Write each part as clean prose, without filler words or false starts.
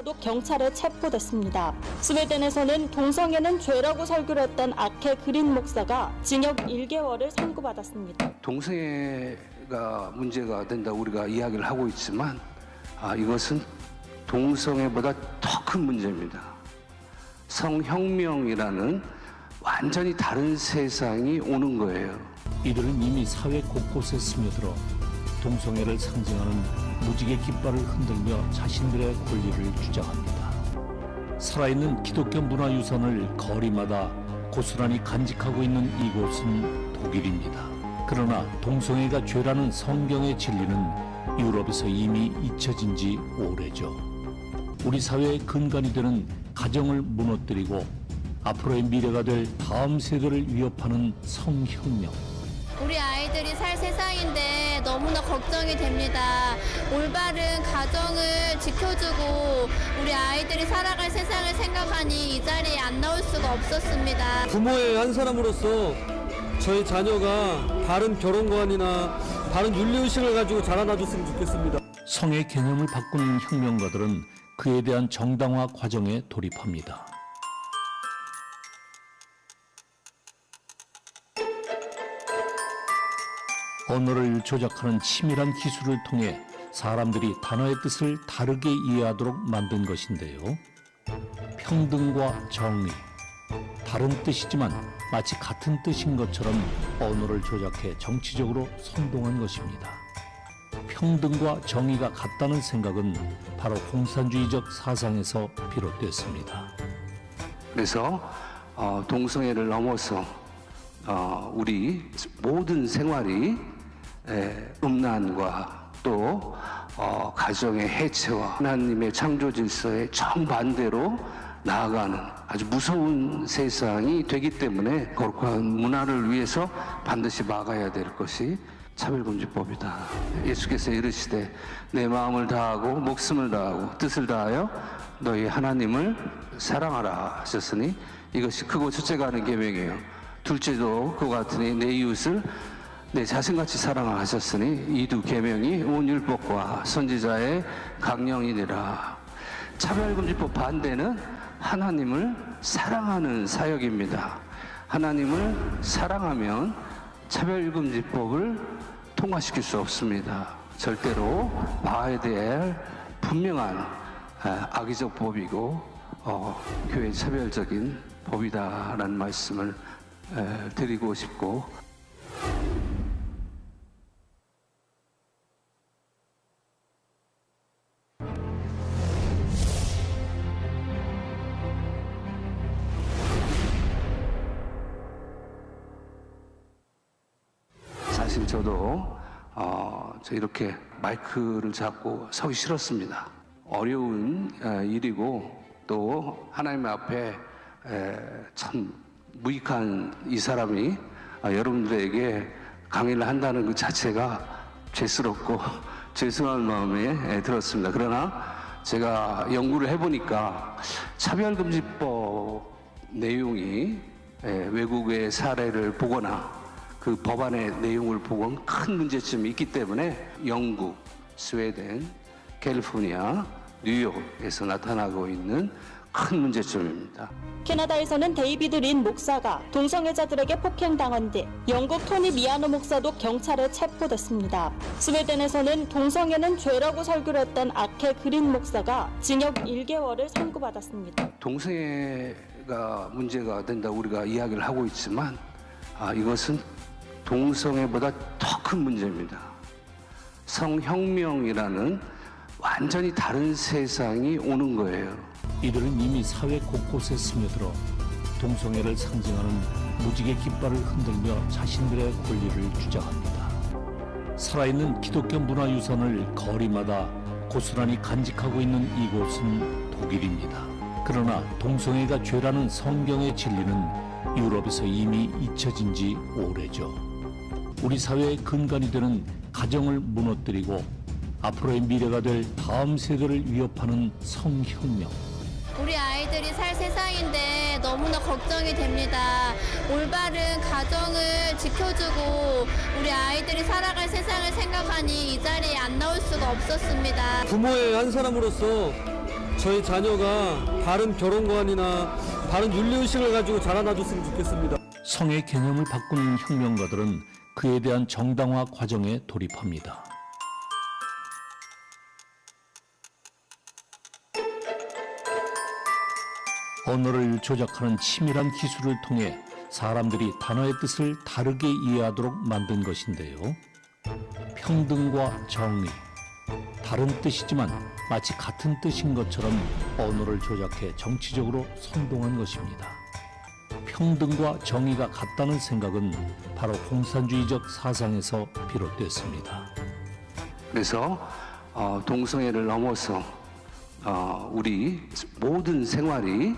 도 경찰에 체포됐습니다. 스웨덴에서는 동성애는 죄라고 설교를 했던 아케 그린 목사가 징역 1개월을 선고받았습니다. 동성애가 문제가 된다고 우리가 이야기를 하고 있지만 이것은 동성애보다 더 큰 문제입니다. 성혁명이라는 완전히 다른 세상이 오는 거예요. 이들은 이미 사회 곳곳에 스며들어 동성애를 상징하는 무지개 깃발을 흔들며 자신들의 권리를 주장합니다. 살아있는 기독교 문화유산을 거리마다 고스란히 간직하고 있는 이곳은 독일입니다. 그러나 동성애가 죄라는 성경의 진리는 유럽에서 이미 잊혀진 지 오래죠. 우리 사회의 근간이 되는 가정을 무너뜨리고 앞으로의 미래가 될 다음 세대를 위협하는 성혁명. 우리 아이들이 살 세상인데 너무나 걱정이 됩니다. 올바른 가정을 지켜주고 우리 아이들이 살아갈 세상을 생각하니 이 자리에 안 나올 수가 없었습니다. 부모의 한 사람으로서 저희 자녀가 바른 결혼관이나 바른 윤리의식을 가지고 자라나줬으면 좋겠습니다. 성의 개념을 바꾸는 혁명가들은 그에 대한 정당화 과정에 돌입합니다. 언어를 조작하는 치밀한 기술을 통해 사람들이 단어의 뜻을 다르게 이해하도록 만든 것인데요. 평등과 정의, 다른 뜻이지만 마치 같은 뜻인 것처럼 언어를 조작해 정치적으로 선동한 것입니다. 평등과 정의가 같다는 생각은 바로 공산주의적 사상에서 비롯됐습니다. 그래서 동성애를 넘어서 우리 모든 생활이 음란과 또 가정의 해체와 하나님의 창조 질서에 정반대로 나아가는 아주 무서운 세상이 되기 때문에 거룩한 문화를 위해서 반드시 막아야 될 것이 차별금지법이다. 예수께서 이르시되 내 마음을 다하고 목숨을 다하고 뜻을 다하여 너희 하나님을 사랑하라 하셨으니 이것이 크고 첫째가 하는 계명이에요. 둘째도 그와 같으니 내 이웃을 내 자신같이 사랑하라 하셨으니 이 두 계명이 온 율법과 선지자의 강령이니라. 차별금지법 반대는 하나님을 사랑하는 사역입니다. 하나님을 사랑하면 차별금지법을 통과시킬 수 없습니다. 절대로 막아야 될 분명한 악의적 법이고 교회 차별적인 법이다라는 말씀을 드리고 싶고, 사실 저도 이렇게 마이크를 잡고 서기 싫었습니다. 어려운 일이고 또 하나님 앞에 참 무익한 이 사람이 여러분들에게 강의를 한다는 그 자체가 죄스럽고 죄송한 마음에 들었습니다. 그러나 제가 연구를 해보니까 차별금지법 내용이 외국의 사례를 보거나 그 법안의 내용을 보건 큰 문제점이 있기 때문에 영국, 스웨덴, 캘리포니아, 뉴욕에서 나타나고 있는 큰 문제점입니다. 캐나다에서는 데이비드 린 목사가 동성애자들에게 폭행당한 뒤 영국 토니 미아노 목사도 경찰에 체포됐습니다. 스웨덴에서는 동성애는 죄라고 설교를 했던 아케 그린 목사가 징역 1개월을 선고받았습니다. 동성애가 문제가 된다고 우리가 이야기를 하고 있지만 이것은 동성애보다 더 큰 문제입니다. 성혁명이라는 완전히 다른 세상이 오는 거예요. 이들은 이미 사회 곳곳에 스며들어 동성애를 상징하는 무지개 깃발을 흔들며 자신들의 권리를 주장합니다. 살아있는 기독교 문화유산을 거리마다 고스란히 간직하고 있는 이곳은 독일입니다. 그러나 동성애가 죄라는 성경의 진리는 유럽에서 이미 잊혀진 지 오래죠. 우리 사회의 근간이 되는 가정을 무너뜨리고 앞으로의 미래가 될 다음 세대를 위협하는 성혁명. 우리 아이들이 살 세상인데 너무나 걱정이 됩니다. 올바른 가정을 지켜주고 우리 아이들이 살아갈 세상을 생각하니 이 자리에 안 나올 수가 없었습니다. 부모의 한 사람으로서 저희 자녀가 바른 결혼관이나 바른 윤리의식을 가지고 자라나줬으면 좋겠습니다. 성의 개념을 바꾸는 혁명가들은 그에 대한 정당화 과정에 돌입합니다. 언어를 조작하는 치밀한 기술을 통해 사람들이 단어의 뜻을 다르게 이해하도록 만든 것인데요. 평등과 정의, 다른 뜻이지만 마치 같은 뜻인 것처럼 언어를 조작해 정치적으로 선동한 것입니다. 평등과 정의가 같다는 생각은 바로 공산주의적 사상에서 비롯됐습니다. 그래서 동성애를 넘어서 우리 모든 생활이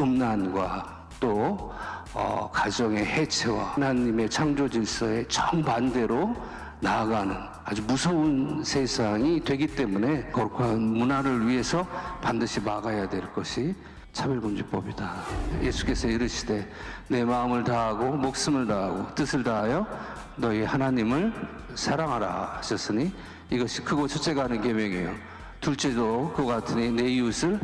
음란과 또 가정의 해체와 하나님의 창조 질서의 정반대로 나아가는 아주 무서운 세상이 되기 때문에 거룩한 문화를 위해서 반드시 막아야 될 것이 차별금지법이다. 예수께서 이르시되 내 마음을 다하고 목숨을 다하고 뜻을 다하여 너희 하나님을 사랑하라 하셨으니 이것이 크고 첫째가 하는 계명이에요. 둘째도 그와 같으니 내 이웃을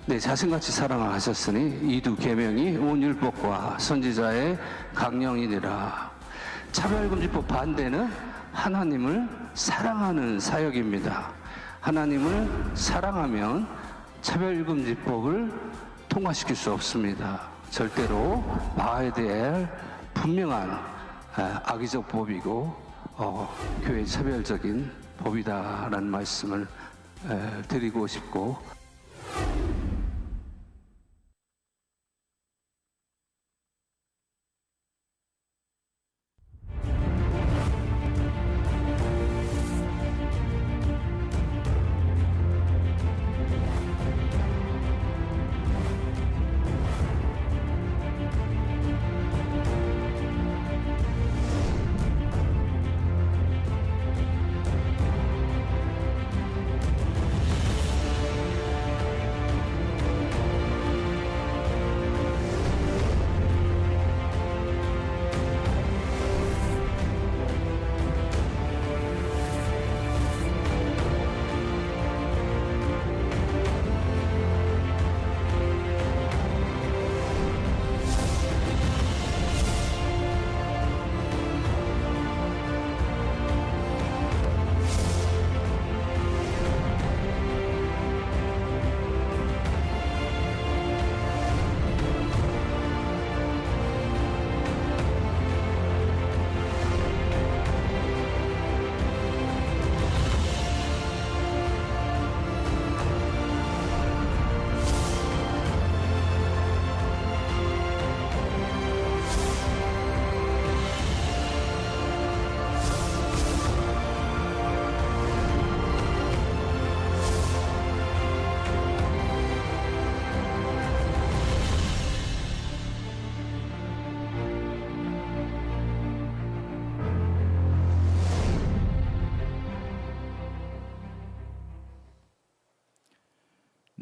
내 자신같이 사랑하라 하셨으니 이 두 계명이 온 율법과 선지자의 강령이니라. 차별금지법 반대는 하나님을 사랑하는 사역입니다. 하나님을 사랑하면 차별금지법을 통과시킬 수 없습니다. 절대로 막아야 될 분명한 악의적 법이고 교회 차별적인 법이다라는 말씀을 드리고 싶고,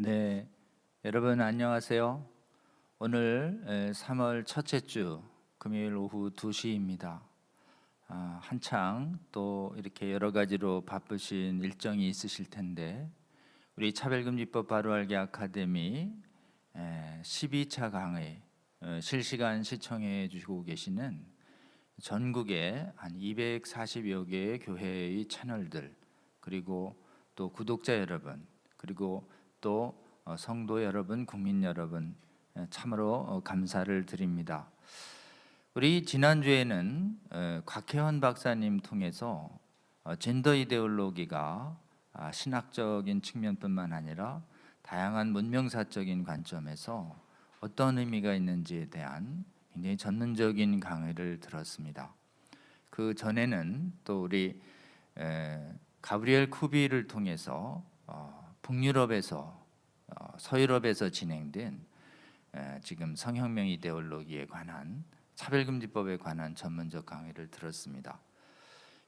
네, 여러분 안녕하세요. 오늘 3월 첫째 주 금요일 오후 2시입니다. 한창 또 이렇게 여러 가지로 바쁘신 일정이 있으실 텐데 우리 차별금지법 바로알기 아카데미 12차 강의 실시간 시청해 주시고 계시는 전국의 한 240여 개의 교회의 채널들, 그리고 또 구독자 여러분, 그리고 또 성도 여러분, 국민 여러분, 참으로 감사를 드립니다. 우리 지난주에는 곽혜원 박사님 통해서 젠더 이데올로기가 신학적인 측면뿐만 아니라 다양한 문명사적인 관점에서 어떤 의미가 있는지에 대한 굉장히 전문적인 강의를 들었습니다. 그 전에는 또 우리 가브리엘 쿠비를 통해서 북유럽에서 서유럽에서 진행된 지금 성혁명 이데올로기에 관한 차별금지법에 관한 전문적 강의를 들었습니다.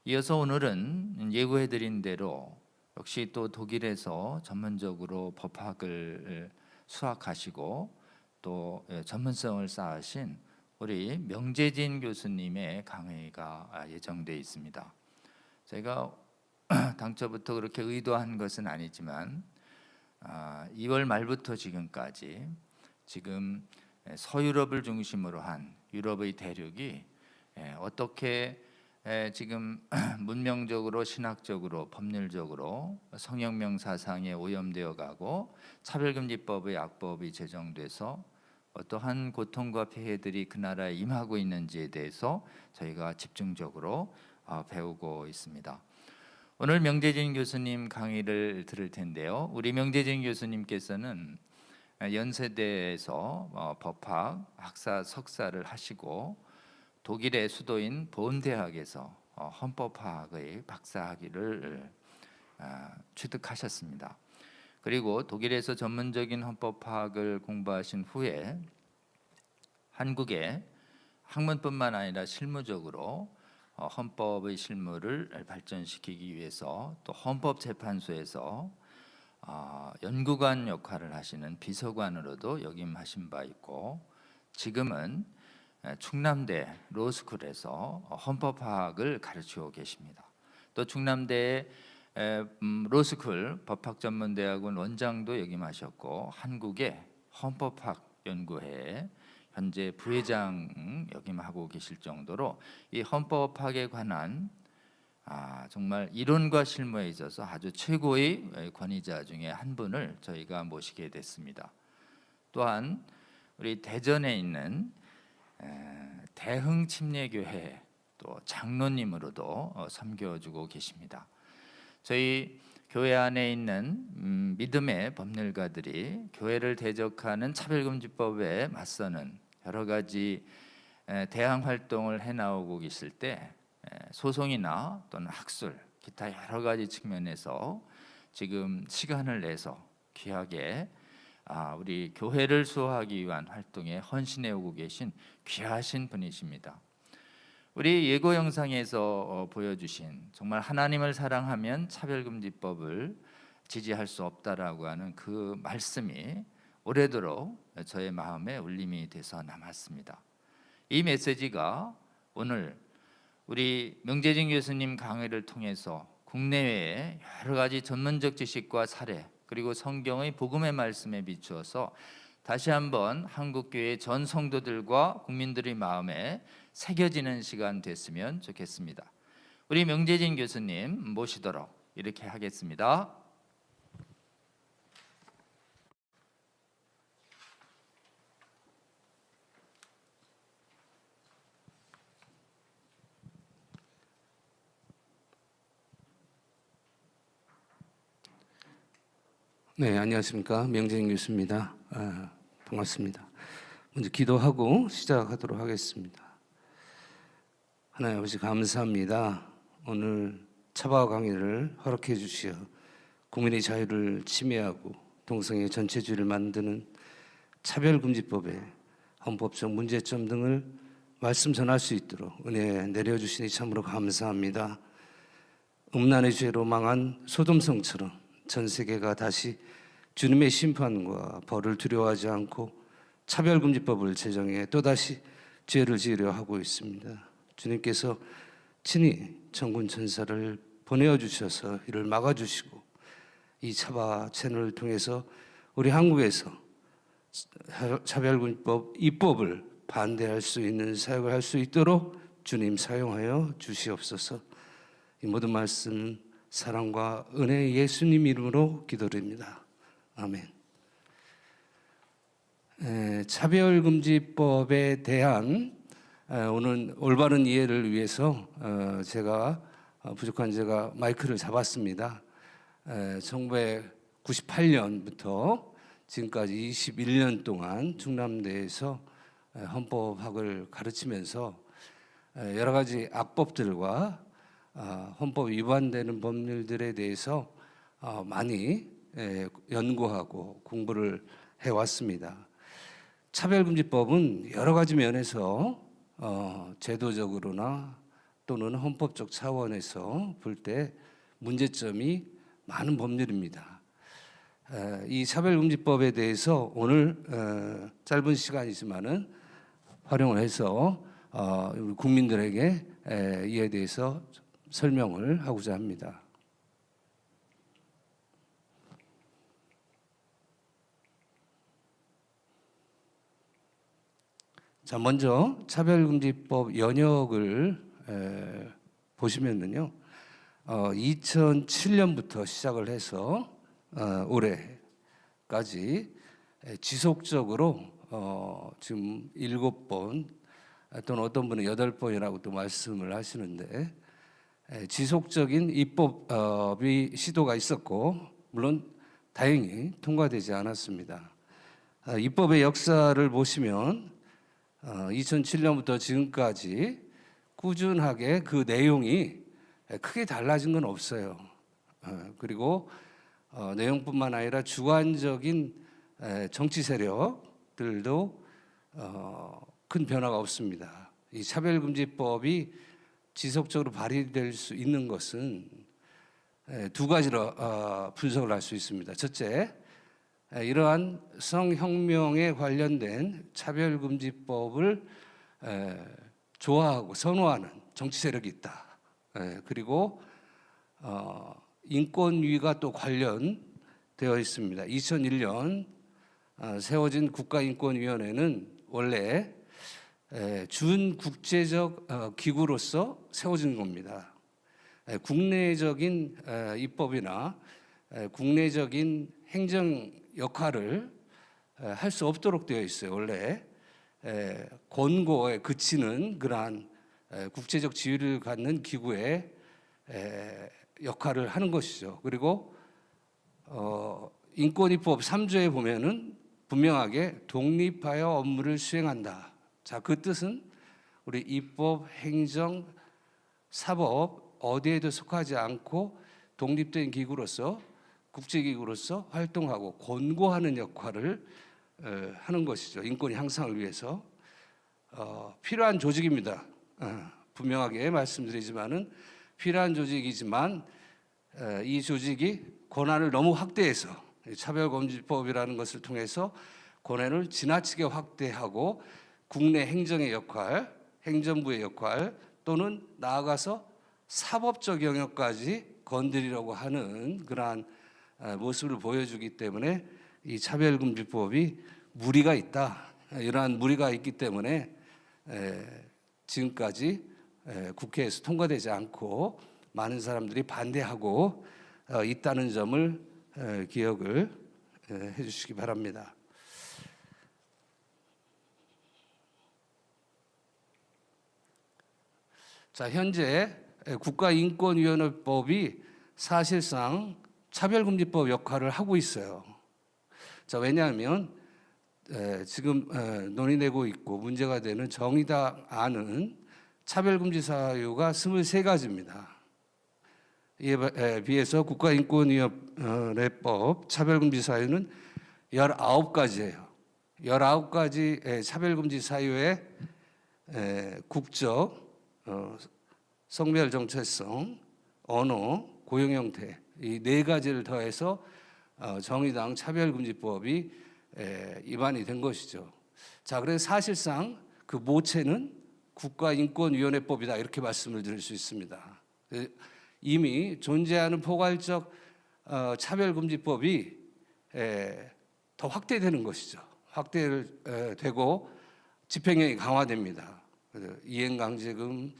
이어서 오늘은 예고해드린 대로 역시 또 독일에서 전문적으로 법학을 수학하시고 또 전문성을 쌓으신 우리 명재진 교수님의 강의가 예정되어 있습니다. 제가 당초부터 그렇게 의도한 것은 아니지만 2월 말부터 지금까지 지금 서유럽을 중심으로 한 유럽의 대륙이 어떻게 지금 문명적으로, 신학적으로, 법률적으로 성혁명 사상에 오염되어 가고 차별금지법의 악법이 제정돼서 어떠한 고통과 폐해들이 그 나라에 임하고 있는지에 대해서 저희가 집중적으로 배우고 있습니다. 오늘 명재진 교수님 강의를 들을 텐데요. 우리 명재진 교수님께서는 연세대에서 법학 학사 석사를 하시고 독일의 수도인 본 대학에서 헌법학의 박사학위를 취득하셨습니다. 그리고 독일에서 전문적인 헌법학을 공부하신 후에 한국에 학문뿐만 아니라 실무적으로 헌법의 실무를 발전시키기 위해서 또 헌법재판소에서 연구관 역할을 하시는 비서관으로도 역임하신 바 있고, 지금은 충남대 로스쿨에서 헌법학을 가르치고 계십니다. 또 충남대 로스쿨 법학전문대학원 원장도 역임하셨고, 한국의 헌법학 연구회에 현재 부회장 역임하고 계실 정도로 이 헌법학에 관한 정말 이론과 실무에 있어서 아주 최고의 권위자 중에 한 분을 저희가 모시게 됐습니다. 또한 우리 대전에 있는 대흥침례교회 또 장로님으로도 섬겨주고 계십니다. 저희 교회 안에 있는 믿음의 법률가들이 교회를 대적하는 차별금지법에 맞서는 여러 가지 대항 활동을 해나오고 계실 때 소송이나 또는 학술, 기타 여러 가지 측면에서 지금 시간을 내서 귀하게 우리 교회를 수호하기 위한 활동에 헌신해 오고 계신 귀하신 분이십니다. 우리 예고 영상에서 보여주신 정말 하나님을 사랑하면 차별금지법을 지지할 수 없다라고 하는 그 말씀이 오래도록 저의 마음에 울림이 돼서 남았습니다. 이 메시지가 오늘 우리 명재진 교수님 강의를 통해서 국내외의 여러 가지 전문적 지식과 사례, 그리고 성경의 복음의 말씀에 비추어서 다시 한번 한국교회 전 성도들과 국민들의 마음에 새겨지는 시간 됐으면 좋겠습니다. 우리 명재진 교수님 모시도록 이렇게 하겠습니다. 네, 안녕하십니까. 명재진 교수입니다. 반갑습니다. 먼저 기도하고 시작하도록 하겠습니다. 하나님 아버지 감사합니다. 오늘 차박 강의를 허락해 주시어 국민의 자유를 침해하고 동성애 전체주의를 만드는 차별금지법의 헌법적 문제점 등을 말씀 전할 수 있도록 은혜 내려주시니 참으로 감사합니다. 음란의 죄로 망한 소돔성처럼 전 세계가 다시 주님의 심판과 벌을 두려워하지 않고 차별금지법을 제정해 또다시 죄를 지으려 하고 있습니다. 주님께서 친히 천군 천사를 보내어 주셔서 이를 막아주시고 이 차바 채널을 통해서 우리 한국에서 차별금지법 입법을 반대할 수 있는 사역을 할 수 있도록 주님 사용하여 주시옵소서. 이 모든 말씀 사랑과 은혜 예수님 이름으로 기도드립니다. 아멘. 차별금지법에 대한 오늘 올바른 이해를 위해서 제가 부족한 제가 마이크를 잡았습니다. 1998년부터 지금까지 21년 동안 충남대에서 헌법학을 가르치면서 여러 가지 악법들과 헌법 위반되는 법률들에 대해서 많이 연구하고 공부를 해왔습니다. 차별금지법은 여러 가지 면에서 제도적으로나 또는 헌법적 차원에서 볼 때 문제점이 많은 법률입니다. 이 차별금지법에 대해서 오늘 짧은 시간이지만은 활용을 해서 우리 국민들에게 이에 대해서 설명을 하고자 합니다. 자, 먼저 차별금지법 연역을 보시면은요, 2007년부터 시작을 해서 올해까지 지속적으로 지금 7번 또는 어떤 분은 8번이라고 또 말씀을 하시는데, 지속적인 입법이 시도가 있었고, 물론 다행히 통과되지 않았습니다. 입법의 역사를 보시면 2007년부터 지금까지 꾸준하게 그 내용이 크게 달라진 건 없어요. 그리고 내용뿐만 아니라 주관적인 정치 세력들도 큰 변화가 없습니다. 이 차별금지법이 지속적으로 발휘될 수 있는 것은 두 가지로 분석을 할 수 있습니다. 첫째, 이러한 성혁명에 관련된 차별금지법을 좋아하고 선호하는 정치 세력이 있다. 그리고 인권위가 또 관련되어 있습니다. 2001년 세워진 국가인권위원회는 원래 준국제적 기구로서 세워진 겁니다. 국내적인 입법이나 국내적인 행정 역할을 할 수 없도록 되어 있어요. 원래 권고에 그치는 그러한 국제적 지위를 갖는 기구의 역할을 하는 것이죠. 그리고 인권입법 3조에 보면은 분명하게 독립하여 업무를 수행한다. 자, 그 뜻은 우리 입법, 행정, 사법 어디에도 속하지 않고 독립된 기구로서 국제기구로서 활동하고 권고하는 역할을 하는 것이죠. 인권 향상을 위해서 필요한 조직입니다. 분명하게 말씀드리지만은 필요한 조직이지만 이 조직이 권한을 너무 확대해서 차별금지법이라는 것을 통해서 권한을 지나치게 확대하고 국내 행정의 역할, 행정부의 역할 또는 나아가서 사법적 영역까지 건드리려고 하는 그러한 모습을 보여주기 때문에 이 차별금지법이 무리가 있다. 이러한 무리가 있기 때문에 지금까지 국회에서 통과되지 않고 많은 사람들이 반대하고 있다는 점을 기억을 해주시기 바랍니다. 자, 현재 국가인권위원회법이 사실상 차별금지법 역할을 하고 있어요. 자, 왜냐하면 지금 논의되고 있고 문제가 되는 정의당 안은 차별금지 사유가 23가지입니다. 이에 비해서 국가인권위원회법 차별금지 사유는 19가지예요. 19가지 차별금지 사유에 국적, 성별 정체성, 언어, 고용 형태 이 4가지를 더해서 정의당 차별금지법이 위반이 된 것이죠. 자, 그래서 사실상 그 모체는 국가인권위원회법이다 이렇게 말씀을 드릴 수 있습니다. 이미 존재하는 포괄적 차별금지법이 더 확대되는 것이죠. 확대되고 집행력이 강화됩니다. 이행강제금,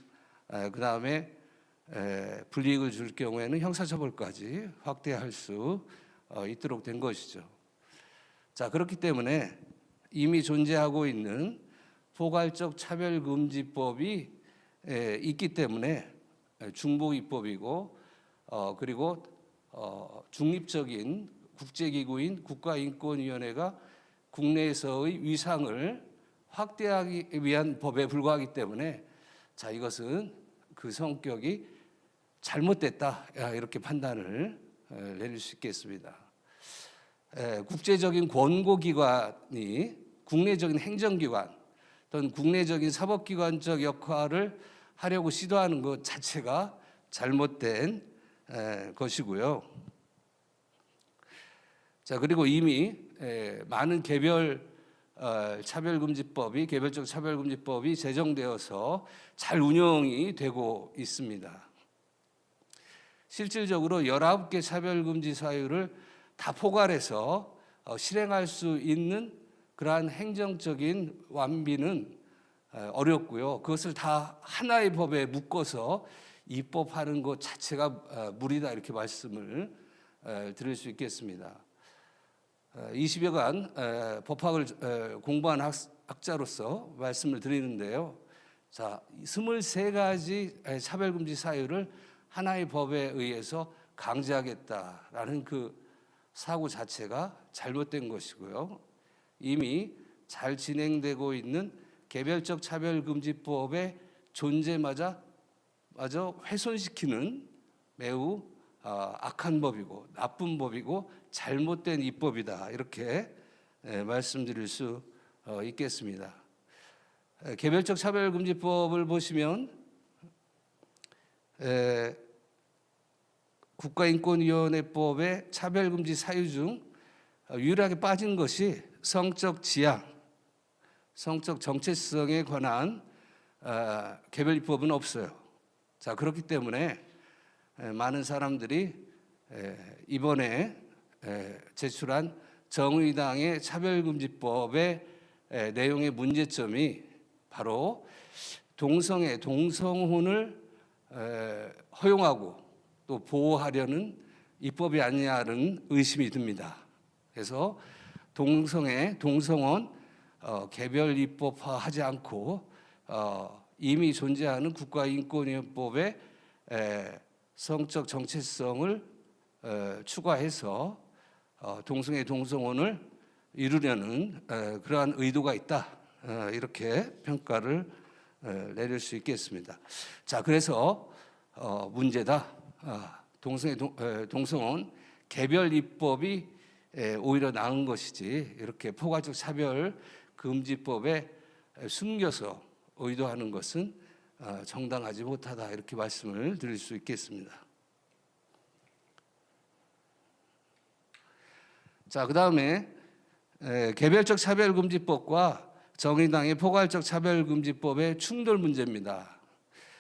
그 다음에 불이익을 줄 경우에는 형사처벌까지 확대할 수 있도록 된 것이죠. 자, 그렇기 때문에 이미 존재하고 있는 포괄적 차별금지법이 있기 때문에 중복입법이고 그리고 중립적인 국제기구인 국가인권위원회가 국내에서의 위상을 확대하기 위한 법에 불과하기 때문에 자, 이것은 그 성격이 잘못됐다 이렇게 판단을 내릴 수 있겠습니다. 국제적인 권고기관이 국내적인 행정기관 또는 국내적인 사법기관적 역할을 하려고 시도하는 것 자체가 잘못된 것이고요. 자, 그리고 이미 많은 개별 차별금지법이 개별적 차별금지법이 제정되어서 잘 운영이 되고 있습니다. 실질적으로 19개 차별금지 사유를 다 포괄해서 실행할 수 있는 그러한 행정적인 완비는 어렵고요. 그것을 다 하나의 법에 묶어서 입법하는 것 자체가 무리다 이렇게 말씀을 드릴 수 있겠습니다. 20여간 법학을 공부한 학자로서 말씀을 드리는데요. 자, 23가지 차별금지 사유를 하나의 법에 의해서 강제하겠다라는 그 사고 자체가 잘못된 것이고요. 이미 잘 진행되고 있는 개별적 차별금지법의 존재마저 훼손시키는 매우 악한 법이고 나쁜 법이고 잘못된 입법이다 이렇게 말씀드릴 수 있겠습니다. 개별적 차별금지법을 보시면 국가인권위원회법의 차별금지 사유 중 유일하게 빠진 것이 성적 지향, 성적 정체성에 관한 개별 입법은 없어요. 자, 그렇기 때문에 많은 사람들이 이번에 제출한 정의당의 차별금지법의 내용의 문제점이 바로 동성혼을 허용하고 또 보호하려는 입법이 아니냐는 의심이 듭니다. 그래서 동성혼 개별 입법화하지 않고 이미 존재하는 국가인권위원회법의 성적 정체성을 추가해서 동성혼을 이루려는 그러한 의도가 있다 이렇게 평가를 내릴 수 있겠습니다. 자, 그래서 문제다. 동성혼 개별 입법이 오히려 나은 것이지 이렇게 포괄적 차별 금지법에 숨겨서 의도하는 것은 정당하지 못하다 이렇게 말씀을 드릴 수 있겠습니다. 자, 그다음에 개별적 차별금지법과 정의당의 포괄적 차별금지법의 충돌 문제입니다.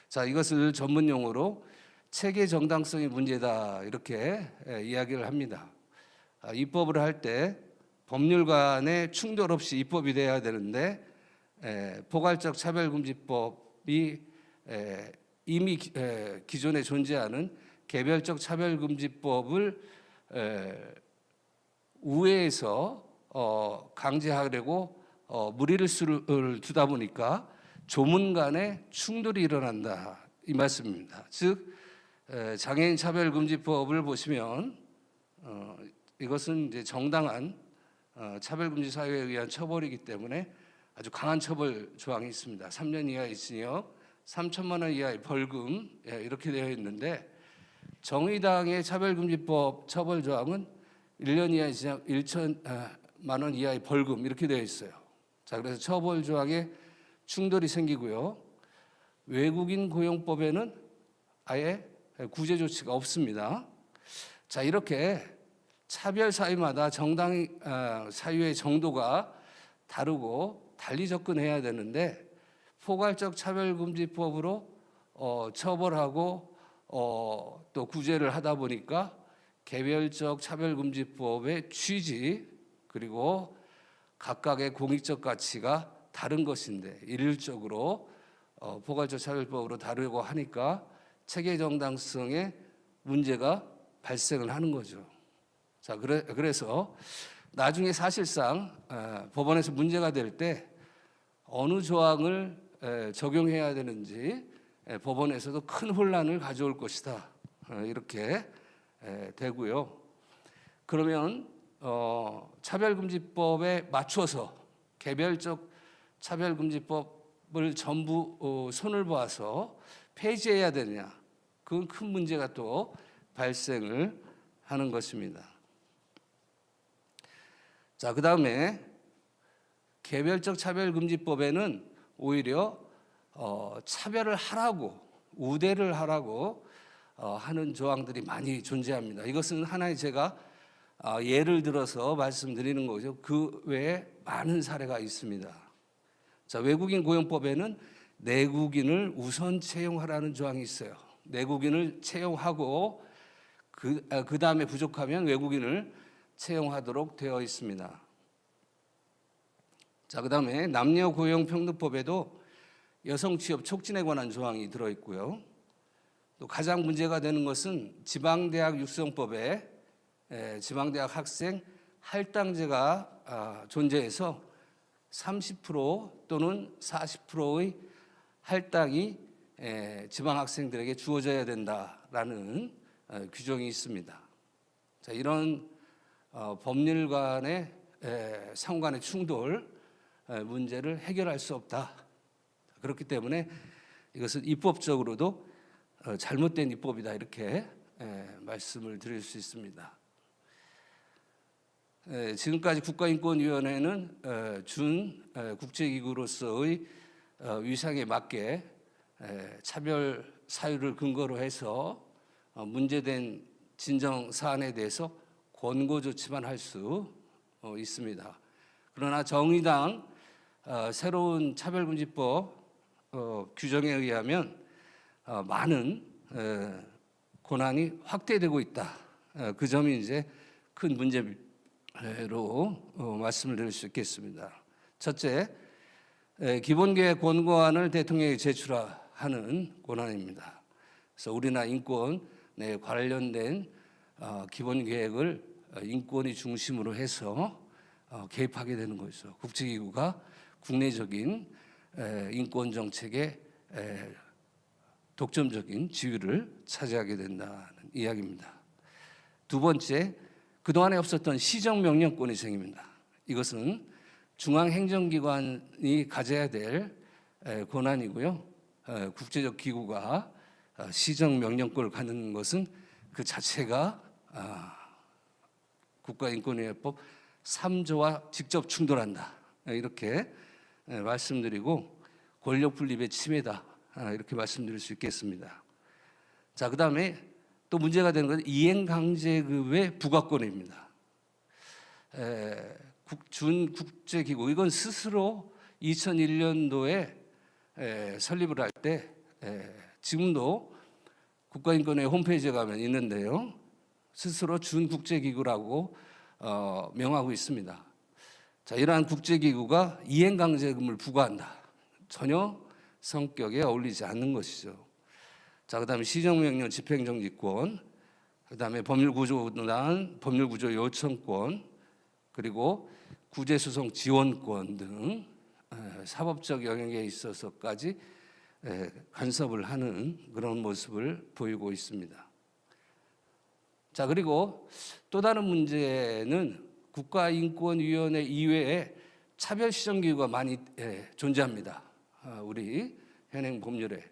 자, 이것을 전문 용어로 체계 정당성의 문제다 이렇게 이야기를 합니다. 입법을 할 때 법률 간의 충돌 없이 입법이 돼야 되는데 포괄적 차별금지법이 이미 기존에 존재하는 개별적 차별금지법을 우회해서 강제하려고 무리를 두다 보니까 조문 간의 충돌이 일어난다 이 말씀입니다. 즉 장애인 차별금지법을 보시면 이것은 이제 정당한 차별금지 사유에 의한 처벌이기 때문에 아주 강한 처벌 조항이 있습니다. 3년 이하의 징역, 3천만 원 이하의 벌금 이렇게 되어 있는데 정의당의 차별금지법 처벌 조항은 1년 이하의 징역, 1천만 원 이하의 벌금 이렇게 되어 있어요. 자, 그래서 처벌 조항에 충돌이 생기고요. 외국인 고용법에는 아예 구제 조치가 없습니다. 자, 이렇게 차별 사유마다 정당 사유의 정도가 다르고 달리 접근해야 되는데 포괄적 차별금지법으로 처벌하고 또 구제를 하다 보니까 개별적 차별금지법의 취지 그리고 각각의 공익적 가치가 다른 것인데 일률적으로 포괄적 차별법으로 다루고 하니까 체계 정당성에 문제가 발생을 하는 거죠. 자, 그래서 나중에 사실상 법원에서 문제가 될 때 어느 조항을 적용해야 되는지 법원에서도 큰 혼란을 가져올 것이다 이렇게 되고요. 그러면 차별금지법에 맞춰서 개별적 차별금지법을 전부 손을 봐서 폐지해야 되느냐 그건 큰 문제가 또 발생을 하는 것입니다. 자, 그다음에 개별적 차별금지법에는 오히려 차별을 하라고 우대를 하라고 하는 조항들이 많이 존재합니다. 이것은 하나의 제가 예를 들어서 말씀드리는 거죠. 그 외에 많은 사례가 있습니다. 자, 외국인 고용법에는 내국인을 우선 채용하라는 조항이 있어요. 내국인을 채용하고 그 다음에 부족하면 외국인을 채용하도록 되어 있습니다. 자, 그다음에 남녀고용평등법에도 여성 취업 촉진에 관한 조항이 들어있고요. 또 가장 문제가 되는 것은 지방대학 육성법에 지방대학 학생 할당제가 존재해서 30% 또는 40%의 할당이 지방 학생들에게 주어져야 된다라는 규정이 있습니다. 자, 이런 법률 간의 상관의 충돌 문제를 해결할 수 없다. 그렇기 때문에 이것은 입법적으로도 잘못된 입법이다 이렇게 말씀을 드릴 수 있습니다. 지금까지 국가인권위원회는 준 국제기구로서의 위상에 맞게 차별 사유를 근거로 해서 문제된 진정 사안에 대해서 권고 조치만 할 수 있습니다. 그러나 정의당 새로운 차별금지법 규정에 의하면 많은 권한이 확대되고 있다. 그 점이 이제 큰 문제로 말씀을 드릴 수 있겠습니다. 첫째, 기본계획 권고안을 대통령에게 제출하는 권한입니다. 그래서 우리나라 인권에 관련된 기본계획을 인권이 중심으로 해서 개입하게 되는 것이죠. 국제기구가 국내적인 인권 정책의 독점적인 지위를 차지하게 된다는 이야기입니다. 두 번째, 그동안에 없었던 시정명령권이 생깁니다. 이것은 중앙행정기관이 가져야 될 권한이고요. 국제적 기구가 시정명령권을 갖는 것은 그 자체가 국가인권위원회법 3조와 직접 충돌한다. 이렇게 말씀드리고 권력 분립의 침해다. 이렇게 말씀드릴 수 있겠습니다. 자, 그다음에 또 문제가 되는 것은 이행강제급의 부과권입니다. 준국제기구 이건 스스로 2001년도에 설립을 할 때 지금도 국가인권회 홈페이지에 가면 있는데요. 스스로 준국제기구라고 명하고 있습니다. 자, 이러한 국제기구가 이행강제금을 부과한다. 전혀 성격에 어울리지 않는 것이죠. 자, 그다음에 시정명령 집행정지권, 그다음에 법률구조단 법률구조 요청권, 그리고 구제소송 지원권 등 사법적 영역에 있어서까지 간섭을 하는 그런 모습을 보이고 있습니다. 자, 그리고 또 다른 문제는 국가인권위원회 이외에 차별시정기구가 많이 존재합니다. 우리 현행 법률에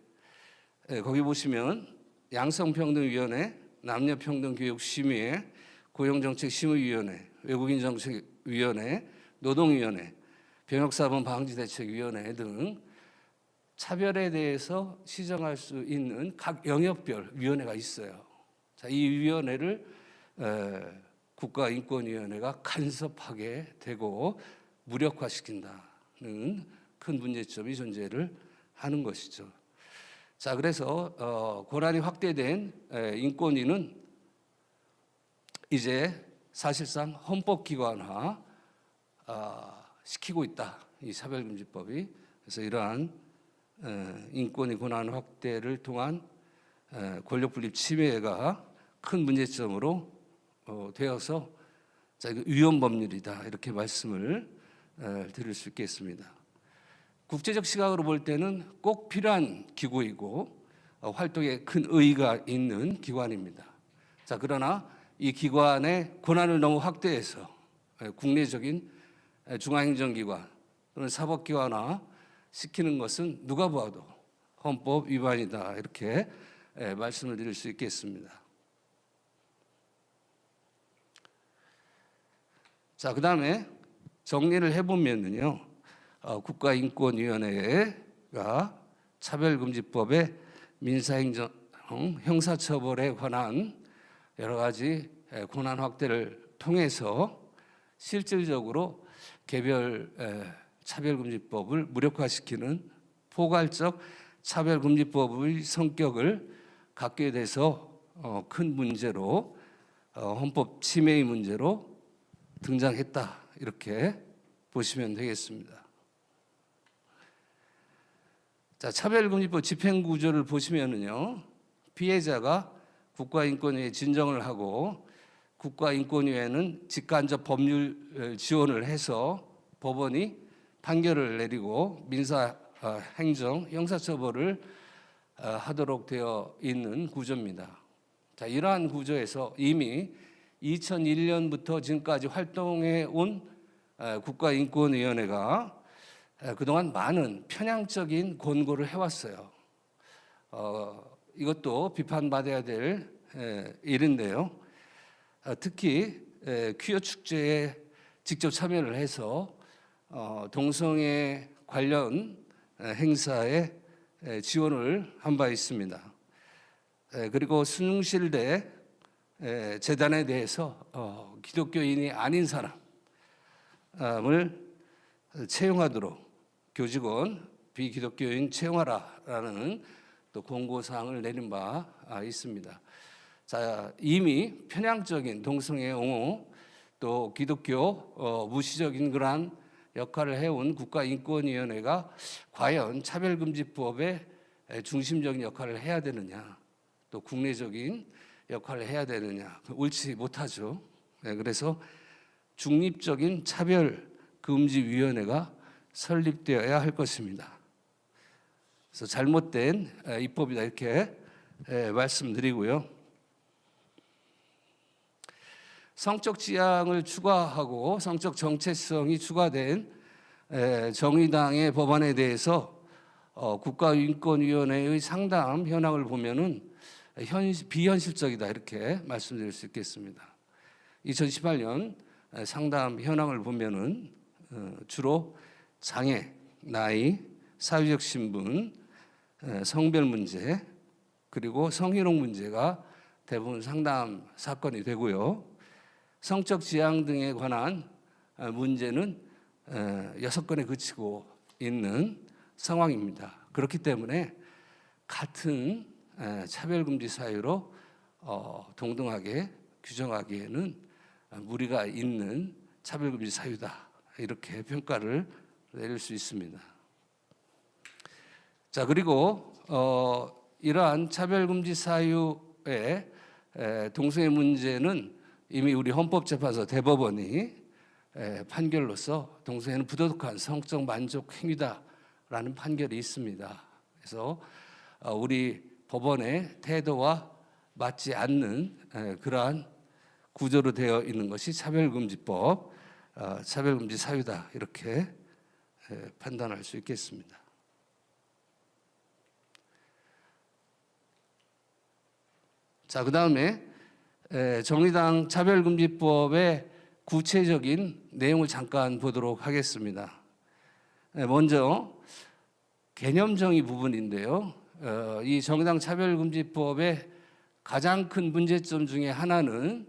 거기 보시면 양성평등위원회, 남녀평등교육심의회, 고용정책심의위원회, 외국인정책위원회, 노동위원회, 병역사범방지대책위원회 등 차별에 대해서 시정할 수 있는 각 영역별 위원회가 있어요. 자, 이 위원회를 국가인권위원회가 간섭하게 되고 무력화시킨다는 큰 문제점이 존재를 하는 것이죠. 자, 그래서 권한이 확대된 인권위는 이제 사실상 헌법기관화 시키고 있다. 이 차별금지법이. 그래서 이러한 인권의 권한 확대를 통한 권력분립 침해가 큰 문제점으로 되어서 이거 위헌법률이다 이렇게 말씀을 드릴 수 있겠습니다. 국제적 시각으로 볼 때는 꼭 필요한 기구이고 활동에 큰 의의가 있는 기관입니다. 자, 그러나 이 기관의 권한을 너무 확대해서 국내적인 중앙행정기관 또는 사법기관화 시키는 것은 누가 봐도 헌법 위반이다 이렇게 말씀을 드릴 수 있겠습니다. 자, 그다음에 정리를 해보면요, 국가인권위원회가 차별금지법의 민사행정 형사처벌에 관한 여러 가지 권한 확대를 통해서 실질적으로 개별 차별금지법을 무력화시키는 포괄적 차별금지법의 성격을 갖게 돼서 큰 문제로 헌법 침해의 문제로 등장했다 이렇게 보시면 되겠습니다. 자, 차별금지법 집행구조를 보시면은요, 피해자가 국가인권위에 진정을 하고 국가인권위에는 직간접 법률 지원을 해서 법원이 판결을 내리고 민사, 행정, 형사처벌을 하도록 되어 있는 구조입니다. 자, 이러한 구조에서 이미 2001년부터 지금까지 활동해 온 국가인권위원회가 그동안 많은 편향적인 권고를 해왔어요. 이것도 비판받아야 될 일인데요. 특히 퀴어 축제에 직접 참여를 해서 동성애 관련 행사에 지원을 한 바 있습니다. 그리고 순실대 재단에 대해서 기독교인이 아닌 사람을 채용하도록 교직원 비기독교인 채용하라라는 또 공고사항을 내린 바 있습니다. 자, 이미 편향적인 동성애 옹호 또 기독교 무시적인 그러한 역할을 해온 국가인권위원회가 과연 차별금지법의 중심적인 역할을 해야 되느냐, 또 국내적인 역할을 해야 되느냐, 옳지 못하죠. 그래서 중립적인 차별금지위원회가 설립되어야 할 것입니다. 그래서 잘못된 입법이다 이렇게 말씀드리고요. 성적 지향을 추가하고 성적 정체성이 추가된 정의당의 법안에 대해서 국가인권위원회의 상담 현황을 보면은 비현실적이다 이렇게 말씀드릴 수 있겠습니다. 2018년 상담 현황을 보면은 주로 장애, 나이, 사회적 신분, 성별 문제 그리고 성희롱 문제가 대부분 상담 사건이 되고요. 성적 지향 등에 관한 문제는 6건에 그치고 있는 상황입니다. 그렇기 때문에 같은 차별금지 사유로 동등하게 규정하기에는 무리가 있는 차별금지 사유다 이렇게 평가를 내릴 수 있습니다. 자, 그리고 이러한 차별금지 사유의 동성애 문제는 이미 우리 헌법재판소 대법원이 판결로서 동성애는 부도덕한 성적 만족 행위다라는 판결이 있습니다. 그래서 우리 법원의 태도와 맞지 않는 그러한 구조로 되어 있는 것이 차별금지법, 차별금지 사유다 이렇게 판단할 수 있겠습니다. 자, 그 다음에 정의당 차별금지법의 구체적인 내용을 잠깐 보도록 하겠습니다. 먼저 개념 정의 부분인데요. 이 정의당 차별금지법의 가장 큰 문제점 중에 하나는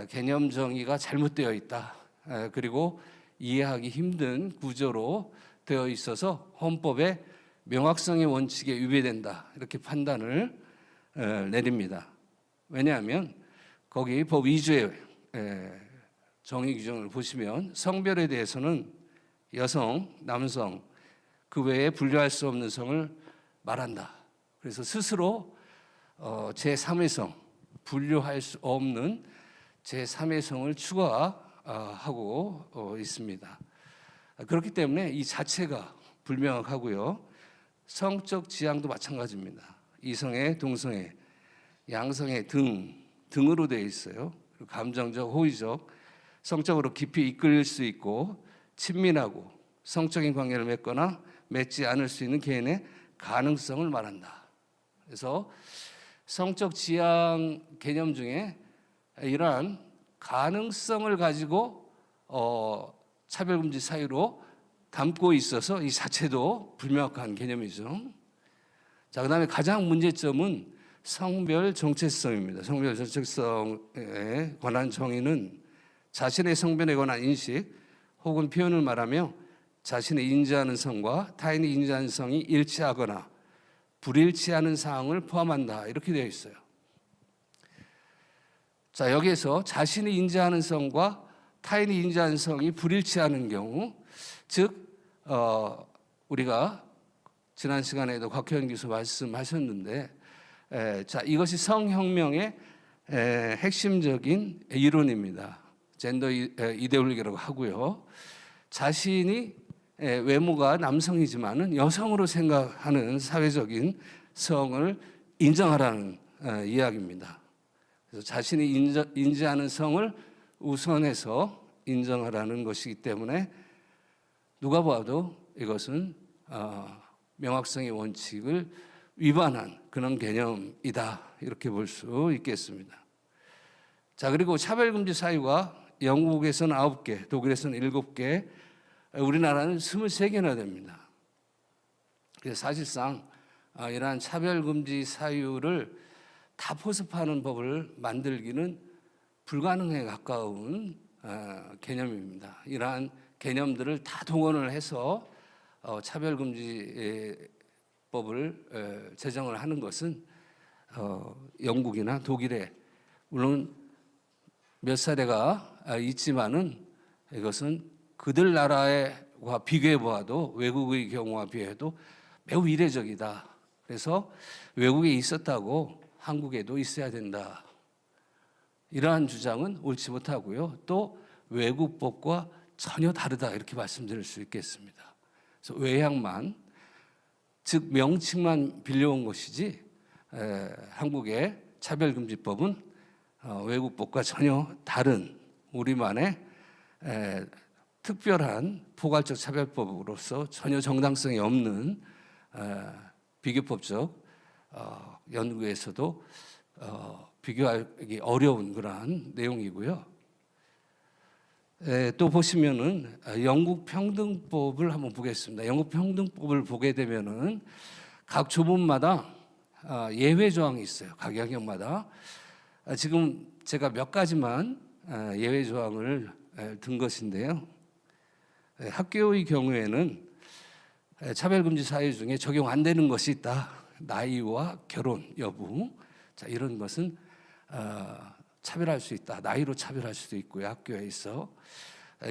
개념 정의가 잘못되어 있다. 그리고 이해하기 힘든 구조로 되어 있어서 헌법의 명확성의 원칙에 위배된다. 이렇게 판단을 내립니다. 왜냐하면 거기 법 2조의 정의 규정을 보시면 성별에 대해서는 여성, 남성 그 외에 분류할 수 없는 성을 말한다. 그래서 스스로 제3의 성, 분류할 수 없는 제3의 성을 추가하고 있습니다. 그렇기 때문에 이 자체가 불명확하고요. 성적 지향도 마찬가지입니다. 이성애, 동성애, 양성애 등으로 되어 있어요. 감정적, 호의적, 성적으로 깊이 이끌릴 수 있고 친밀하고 성적인 관계를 맺거나 맺지 않을 수 있는 개인의 가능성을 말한다. 그래서 성적 지향 개념 중에 이러한 가능성을 가지고 차별금지 사유로 담고 있어서 이 자체도 불명확한 개념이죠. 자, 그다음에 가장 문제점은 성별 정체성입니다. 성별 정체성에 관한 정의는 자신의 성별에 관한 인식 혹은 표현을 말하며 자신이 인지하는 성과 타인이 인지하는 성이 일치하거나 불일치하는 사항을 포함한다. 이렇게 되어 있어요. 자, 여기에서 자신이 인지하는 성과 타인이 인지하는 성이 불일치하는 경우, 즉 우리가 지난 시간에도 곽현 교수 말씀하셨는데, 자, 이것이 성혁명의 핵심적인 이론입니다. 젠더 이데올로기라고 하고요. 자신이 외모가 남성이지만은 여성으로 생각하는 사회적인 성을 인정하라는 이야기입니다. 그래서 자신이 인지하는 성을 우선해서 인정하라는 것이기 때문에 누가 봐도 이것은 명확성의 원칙을 위반한 그런 개념이다, 이렇게 볼 수 있겠습니다. 자, 그리고 차별금지 사유가 영국에서는 9개, 독일에서는 7개, 우리나라는 23개나 됩니다. 그래서 사실상 이러한 차별금지 사유를 다 포섭하는 법을 만들기는 불가능에 가까운 개념입니다. 이러한 개념들을 다 동원을 해서 차별금지법을 제정을 하는 것은 영국이나 독일에 물론 몇 사례가 있지만은 이것은 그들 나라와 비교해 보아도 외국의 경우와 비교해도 매우 이례적이다. 그래서 외국에 있었다고 한국에도 있어야 된다. 이러한 주장은 옳지 못하고요. 또 외국법과 전혀 다르다, 이렇게 말씀드릴 수 있겠습니다. 그래서 외향만, 즉 명칭만 빌려온 것이지 한국의 차별금지법은 외국법과 전혀 다른 우리만의 특별한 포괄적 차별법으로서 전혀 정당성이 없는 비교법적 연구에서도 비교하기 어려운 그러한 내용이고요. 또 보시면은 영국 평등법을 한번 보겠습니다. 영국 평등법을 보게 되면은 각 조문마다 예외 조항이 있어요. 각 영역마다. 지금 제가 몇 가지만 예외 조항을 든 것인데요. 학교의 경우에는 차별금지 사유 중에 적용 안 되는 것이 있다. 나이와 결혼 여부. 자, 이런 것은 차별할 수 있다. 나이로 차별할 수도 있고요. 학교에 있어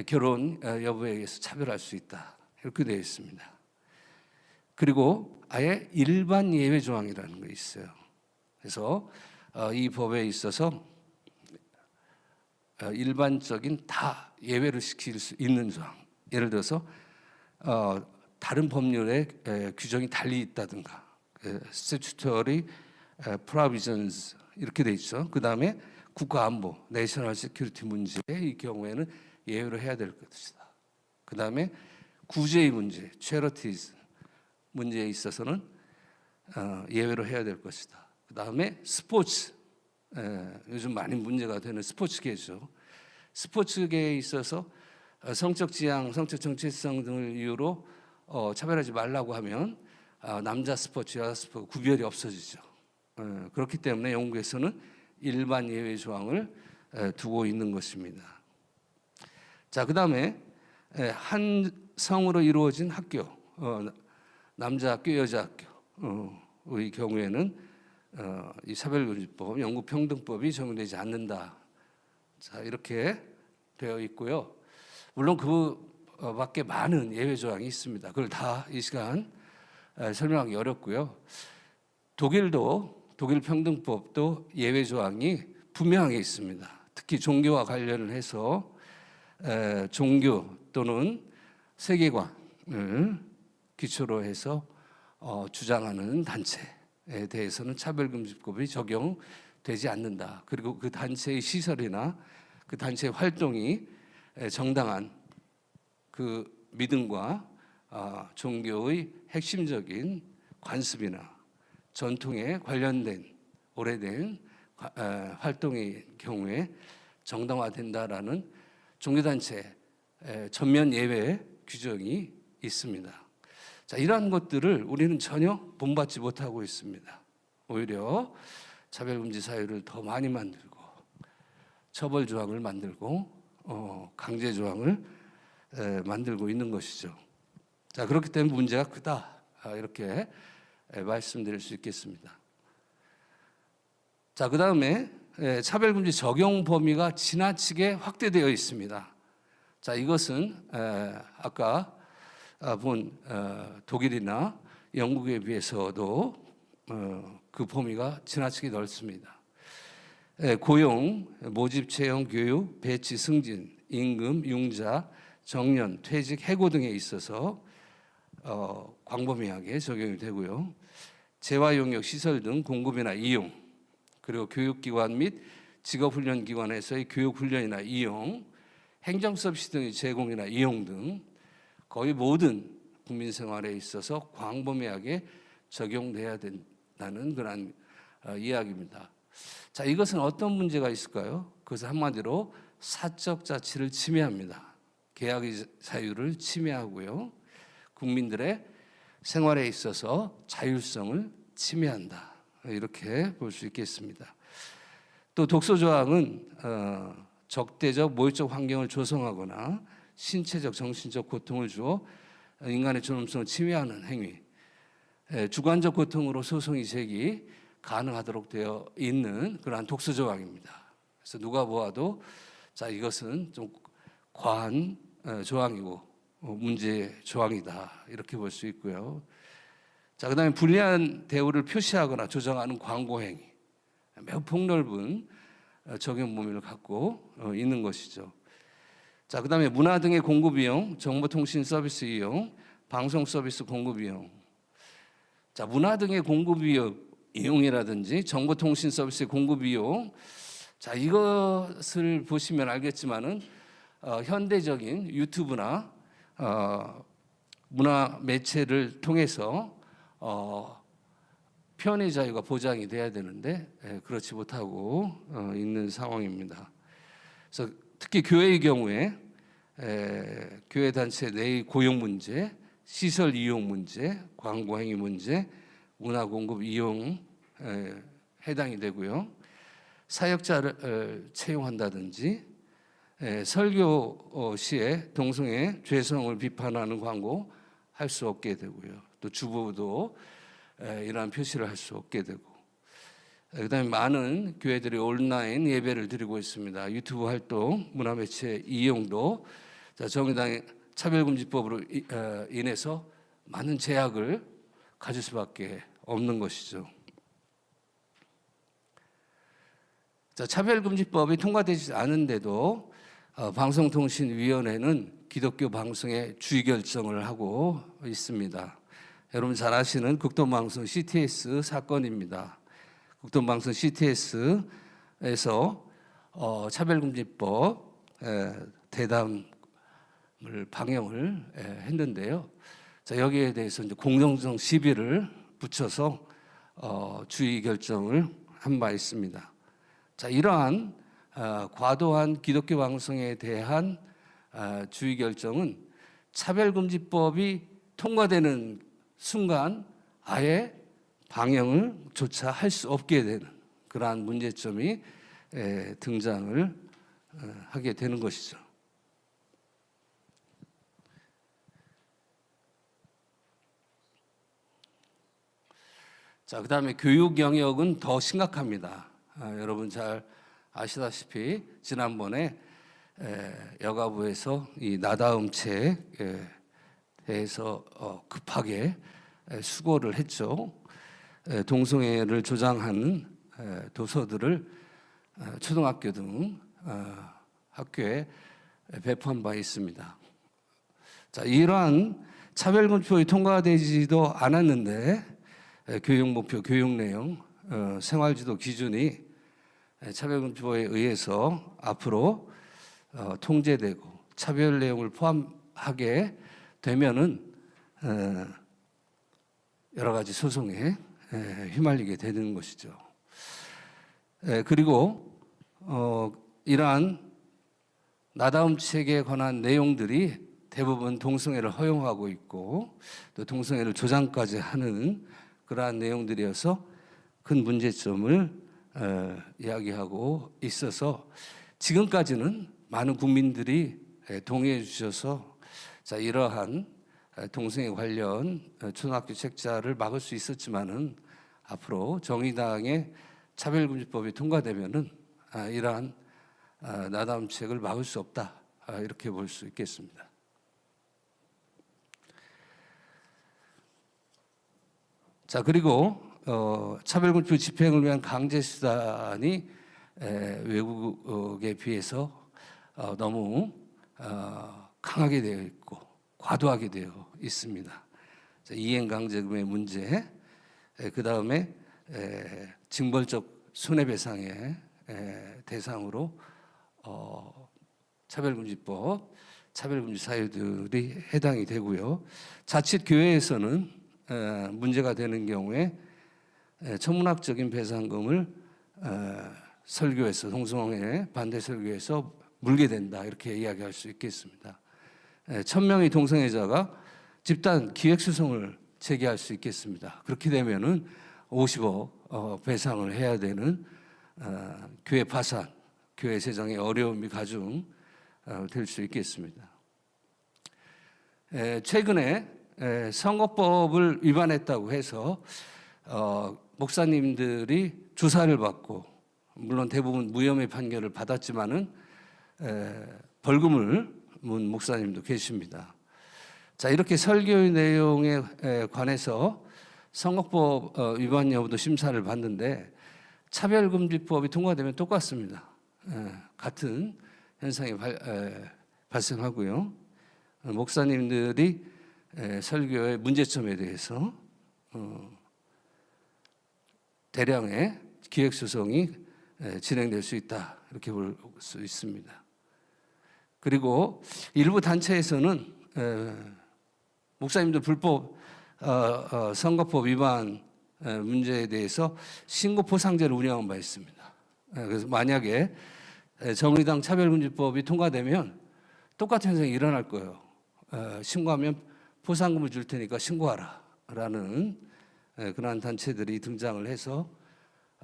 결혼 여부에 의해서 차별할 수 있다. 이렇게 되어 있습니다. 그리고 아예 일반 예외 조항이라는 게 있어요. 그래서 이 법에 있어서 일반적인 다 예외를 시킬 수 있는 조항. 예를 들어서 다른 법률에 규정이 달리 있다든가, statutory provisions 이렇게 돼 있죠. 그 다음에 국가안보, 내셔널 시큐리티 문제의 경우에는 예외로 해야 될 것이다. 그 다음에 구제의 문제, charities 문제에 있어서는 예외로 해야 될 것이다. 그 다음에 스포츠, 요즘 많이 문제가 되는 스포츠계죠. 스포츠계에 있어서 성적 지향, 성적 정체성 등을 이유로 차별하지 말라고 하면 남자 스포츠, 여자 스포츠 구별이 없어지죠. 그렇기 때문에 영국에서는 일반 예외 조항을 두고 있는 것입니다. 자, 그 다음에 한 성으로 이루어진 학교, 남자 학교, 여자 학교의 경우에는 이 차별금지법, 영국 평등법이 적용되지 않는다. 자, 이렇게 되어 있고요. 물론 그 밖에 많은 예외 조항이 있습니다. 그걸 다 이 시간 설명하기 어렵고요. 독일 평등법도 예외 조항이 분명하게 있습니다. 특히 종교와 관련을 해서 종교 또는 세계관을 기초로 해서 주장하는 단체에 대해서는 차별금지법이 적용되지 않는다. 그리고 그 단체의 시설이나 그 단체의 활동이 정당한 그 믿음과 종교의 핵심적인 관습이나 전통에 관련된 오래된 활동의 경우에 정당화된다라는 종교단체 전면 예외 규정이 있습니다. 자, 이러한 것들을 우리는 전혀 본받지 못하고 있습니다. 오히려 차별금지 사유를 더 많이 만들고 처벌 조항을 만들고 강제 조항을 만들고 있는 것이죠. 자, 그렇기 때문에 문제가 크다, 이렇게 말씀드릴 수 있겠습니다. 자, 그 다음에 차별금지 적용 범위가 지나치게 확대되어 있습니다. 자, 이것은 아까 본 독일이나 영국에 비해서도 그 범위가 지나치게 넓습니다. 고용, 모집 채용, 교육, 배치, 승진, 임금, 융자, 정년, 퇴직, 해고 등에 있어서 광범위하게 적용이 되고요. 재활용역 시설 등 공급이나 이용, 그리고 교육기관 및 직업훈련기관에서의 교육훈련이나 이용, 행정서비스 등의 제공이나 이용 등 거의 모든 국민생활에 있어서 광범위하게 적용돼야 된다는 그런 이야기입니다. 자, 이것은 어떤 문제가 있을까요? 그것은 한마디로 사적 자치를 침해합니다. 개혁의 자유를 침해하고요. 국민들의 생활에 있어서 자율성을 침해한다. 이렇게 볼 수 있겠습니다. 또 독소 조항은 적대적 모욕적 환경을 조성하거나 신체적 정신적 고통을 주어 인간의 존엄성을 침해하는 행위, 주관적 고통으로 소송이 제기 가능하도록 되어 있는 그러한 독소 조항입니다. 그래서 누가 보아도 자, 이것은 좀 과한 조항이고 문제 조항이다, 이렇게 볼 수 있고요. 자, 그다음에 불리한 대우를 표시하거나 조정하는 광고 행위, 매우 폭넓은 적용 범위를 갖고 있는 것이죠. 자, 그다음에 문화 등의 공급 이용, 정보통신 서비스 이용, 방송 서비스 공급 이용. 자, 문화 등의 공급 이용이라든지 정보통신 서비스의 공급 이용. 자, 이것을 보시면 알겠지만은 현대적인 유튜브나 문화 매체를 통해서 표현의 자유가 보장이 돼야 되는데 그렇지 못하고 있는 상황입니다. 그래서 특히 교회의 경우에 교회 단체 내의 고용 문제, 시설 이용 문제, 광고 행위 문제, 문화 공급 이용 해당이 되고요. 사역자를 채용한다든지 설교 시에 동성애 죄성을 비판하는 광고 할 수 없게 되고요. 또 주부도 이러한 표시를 할 수 없게 되고, 그다음에 많은 교회들이 온라인 예배를 드리고 있습니다. 유튜브 활동, 문화매체 이용도 정의당의 차별금지법으로 인해서 많은 제약을 가질 수밖에 없는 것이죠. 자, 차별금지법이 통과되지 않은데도 방송통신위원회는 기독교 방송의 주의 결정을 하고 있습니다. 여러분 잘 아시는 국돈방송 CTS 사건입니다. 국돈방송 CTS에서 차별금지법 대담을 방영을 했는데요. 자, 여기에 대해서 이제 공정성 시비를 붙여서 주의 결정을 한 바 있습니다. 자, 이러한 과도한 기독교 방송에 대한 주의 결정은 차별금지법이 통과되는 순간 아예 방영을 조차 할 수 없게 되는 그러한 문제점이 등장을 하게 되는 것이죠. 자, 그다음에 교육 영역은 더 심각합니다. 여러분 잘 아시다시피 지난번에 여가부에서 이 나다움책에 대해서 급하게 수고를 했죠. 동성애를 조장하는 도서들을 초등학교 등 학교에 배포한 바 있습니다. 자, 이러한 차별금지법이 통과되지도 않았는데 교육 목표, 교육 내용, 생활지도 기준이 차별금지법에 의해서 앞으로 통제되고 차별 내용을 포함하게 되면은 여러 가지 소송에 휘말리게 되는 것이죠. 그리고 이러한 나다움책에 관한 내용들이 대부분 동성애를 허용하고 있고 또 동성애를 조장까지 하는 그러한 내용들이어서 큰 문제점을 이야기하고 있어서 지금까지는 많은 국민들이 동의해 주셔서 자, 이러한 동성애 관련 초등학교 책자를 막을 수 있었지만은 앞으로 정의당의 차별금지법이 통과되면은 이러한 나다움책을 막을 수 없다, 이렇게 볼 수 있겠습니다. 자, 그리고 차별금지 집행을 위한 강제 수단이 외국에 비해서 너무 강하게 되어 있고 과도하게 되어 있습니다. 자, 이행강제금의 문제, 그 다음에 징벌적 손해배상의 대상으로 차별금지법, 차별금지 사유들이 해당이 되고요. 자칫 교회에서는 문제가 되는 경우에 천문학적인 배상금을 설교에서 동성애 반대 설교에서 물게 된다, 이렇게 이야기할 수 있겠습니다. 1000명의 동성애자가 집단 기획소송을 제기할 수 있겠습니다. 그렇게 되면은 50억 배상을 해야 되는 교회 파산, 교회 재정의 어려움이 가중 될 수 있겠습니다. 최근에 선거법을 위반했다고 해서 목사님들이 조사를 받고, 물론 대부분 무혐의 판결을 받았지만은 벌금을 문 목사님도 계십니다. 자, 이렇게 설교의 내용에 관해서 선거법 위반 여부도 심사를 받는데 차별금지법이 통과되면 똑같습니다. 같은 현상이 발생하고요. 목사님들이 설교의 문제점에 대해서 대량의 기획소송이 진행될 수 있다, 이렇게 볼 수 있습니다. 그리고 일부 단체에서는 목사님들 불법 선거법 위반 문제에 대해서 신고 포상제를 운영한 바 있습니다. 그래서 만약에 정의당 차별금지법이 통과되면 똑같은 현상이 일어날 거예요. 신고하면 포상금을 줄 테니까 신고하라라는 그러한 단체들이 등장을 해서